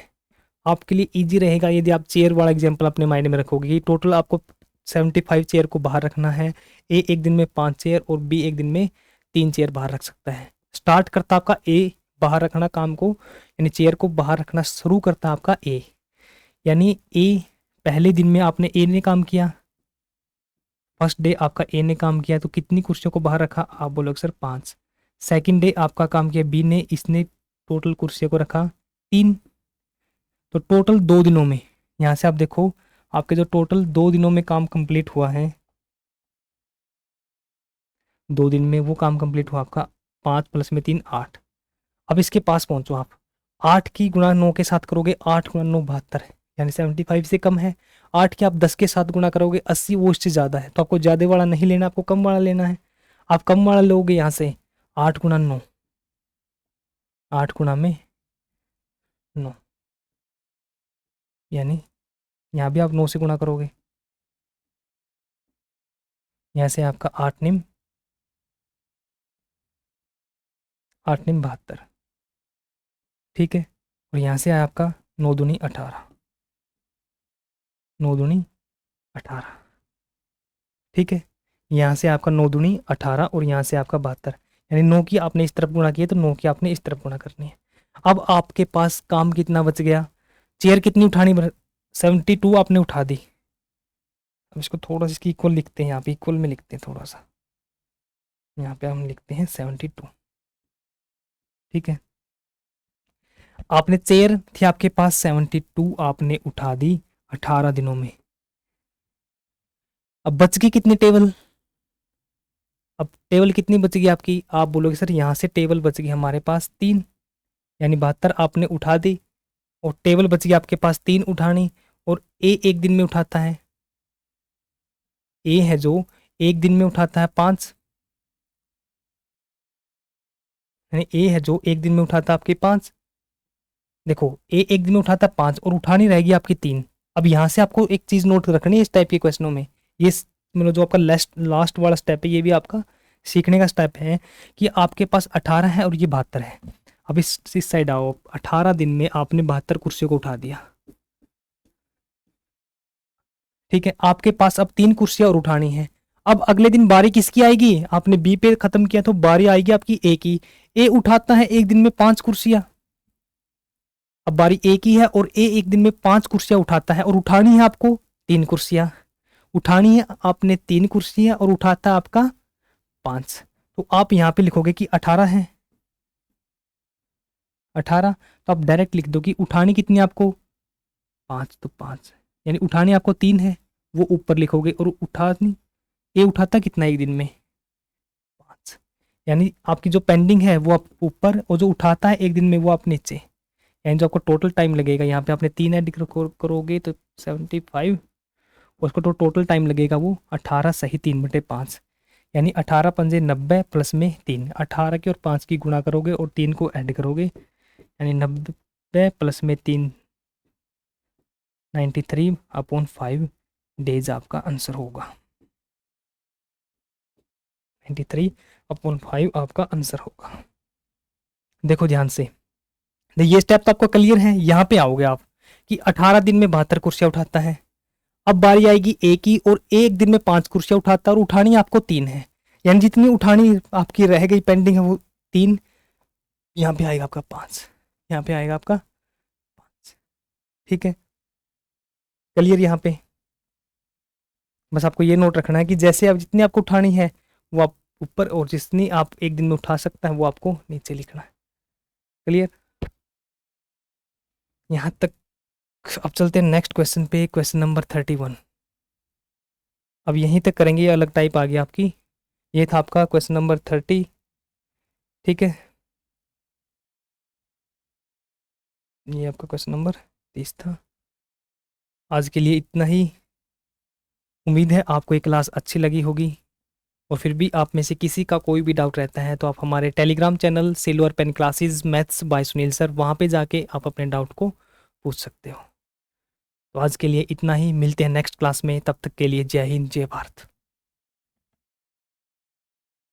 आपके लिए इजी रहेगा यदि आप चेयर वाला एग्जांपल अपने माइंड में रखोगे कि टोटल आपको 75 चेयर को बाहर रखना है। ए एक दिन में 5 चेयर और बी एक दिन में 3 चेयर बाहर रख सकता है। स्टार्ट करता आपका ए बाहर रखना काम को, यानी चेयर को बाहर रखना शुरू करता आपका ए, यानी ए पहले दिन में आपने ए ने काम किया, फर्स्ट डे आपका ए ने काम किया तो कितनी कुर्सियों को बाहर रखा, आप बोलोगे सर 5। सेकंड डे आपका काम किया बी ने, इसने टोटल कुर्सियों को रखा 3। तो टोटल 2 दिनों में, यहाँ से आप देखो आपके जो टोटल 2 दिनों में काम कंप्लीट हुआ है, 2 दिन में वो काम कंप्लीट हुआ आपका 5 + 3 8। अब इसके पास पहुंचो आप, 8 की गुणा 9 के साथ करोगे, 8 × 9 72 है, यानी 75 से कम है। 8 के आप 10 के साथ गुणा करोगे 80, वो इससे ज़्यादा है। तो आपको ज़्यादा वाला नहीं लेना, आपको कम वाला लेना है। आप कम वाला लोगे यहाँ से 8 × 9, 8 × 9, यानी यहाँ भी आप 9 से गुणा करोगे, यहाँ से आपका 8 निम 72, ठीक है। और यहाँ से आया आपका 9 दूनी 18, 9 दूनी 18, ठीक है। यहाँ से आपका 9 दूनी 18 और यहाँ से आपका 72, यानी 9 की आपने इस तरफ गुणा किया तो 9 की आपने इस तरफ गुणा करनी है। अब आपके पास काम कितना बच गया, चेयर कितनी उठानी, 72 आपने उठा दी। अब इसको थोड़ा सा इसकी इक्वल लिखते हैं, यहाँ पे इक्वल में लिखते हैं थोड़ा सा, यहाँ पे हम लिखते हैं 72, ठीक है। आपने चेयर थी आपके पास 72, आपने उठा दी 18 दिनों में। अब बच गई कितनी टेबल, अब टेबल कितनी बच गई आपकी, आप बोलोगे सर यहाँ से टेबल बच गई हमारे पास 3, यानी 72 आपने उठा दी और टेबल बच गई आपके पास 3 उठानी। और ए एक दिन में उठाता है, ए है जो एक दिन में उठाता है 5, यानी ए है जो एक दिन में उठाता है आपके 5। देखो ए एक दिन में उठाता है 5 और उठानी रहेगी आपकी 3। अब यहाँ से आपको एक चीज़ नोट रखनी है इस टाइप के क्वेश्चनों में, ये मतलब जो आपका लास्ट वाला स्टेप है, ये भी आपका सीखने का स्टेप है कि आपके पास 18 है और ये 72 है। अब इस साइड आओ, 18 दिन में आपने 72 कुर्सियों को उठा दिया, ठीक है। आपके पास अब 3 कुर्सियां और उठानी है। अब अगले दिन बारी किसकी आएगी, आपने बी पे खत्म किया तो बारी आएगी आपकी ए की। ए उठाता है एक दिन में 5 कुर्सियां, अब बारी ए की है और ए एक दिन में 5 कुर्सियां उठाता है और उठानी है आपको 3 कुर्सियां, उठानी है आपने 3 कुर्सियां और उठाता है आपका 5। तो आप यहाँ पे लिखोगे कि 18 है, 18। तो आप डायरेक्ट लिख दो कि उठानी कितनी आपको 5, तो 5, यानी उठानी आपको 3 है, वो ऊपर लिखोगे। और उठानी ए उठाता कितना एक दिन में 5, यानी आपकी जो पेंडिंग है वो आप ऊपर और जो उठाता है एक दिन में वो आप नीचे, यानी जो आपको टोटल टाइम लगेगा, यहाँ पे आपने 3 ऐड करोगे तो 75, और उसको तो टोटल टाइम लगेगा वो 18 सही 3/5, यानी 18 पंजे 90 प्लस में 3, 18 की और 5 की गुणा करोगे और 3 को ऐड करोगे, यानी 90 प्लस में 3 93/5 डेज आपका आंसर होगा, 93/5 आपका आंसर होगा। देखो ध्यान से, ये स्टेप तो आपको क्लियर है। यहाँ पे आओगे आप कि 18 दिन में 72 कुर्सियां उठाता है। अब बारी आएगी ए की और एक दिन में 5 कुर्सियां उठाता है और उठानी आपको 3 है, यानी जितनी उठानी आपकी रह गई पेंडिंग है वो 3, यहाँ पे आएगा आपका 5, यहाँ पे आएगा आपका 5, ठीक है। क्लियर यहाँ पे, बस आपको ये नोट रखना है कि जैसे आप जितनी आपको उठानी है वो आप ऊपर और जितनी आप एक दिन में उठा सकता है वो आपको नीचे लिखना है। क्लियर, यहाँ तक। अब चलते हैं नेक्स्ट क्वेश्चन पे, क्वेश्चन नंबर 31। अब यहीं तक करेंगे, ये अलग टाइप आ गया आपकी। ये था आपका क्वेश्चन नंबर 30, ठीक है। ये आपका क्वेश्चन नंबर 30 था। आज के लिए इतना ही। उम्मीद है आपको ये क्लास अच्छी लगी होगी, और फिर भी आप में से किसी का कोई भी डाउट रहता है तो आप हमारे Telegram channel Silver Pen classes maths by Sunil sir, वहाँ पे जाके आप अपने डाउट को पूछ सकते हो। तो आज के लिए इतना ही, मिलते हैं नेक्स्ट क्लास में, तब तक के लिए जय हिंद जय भारत।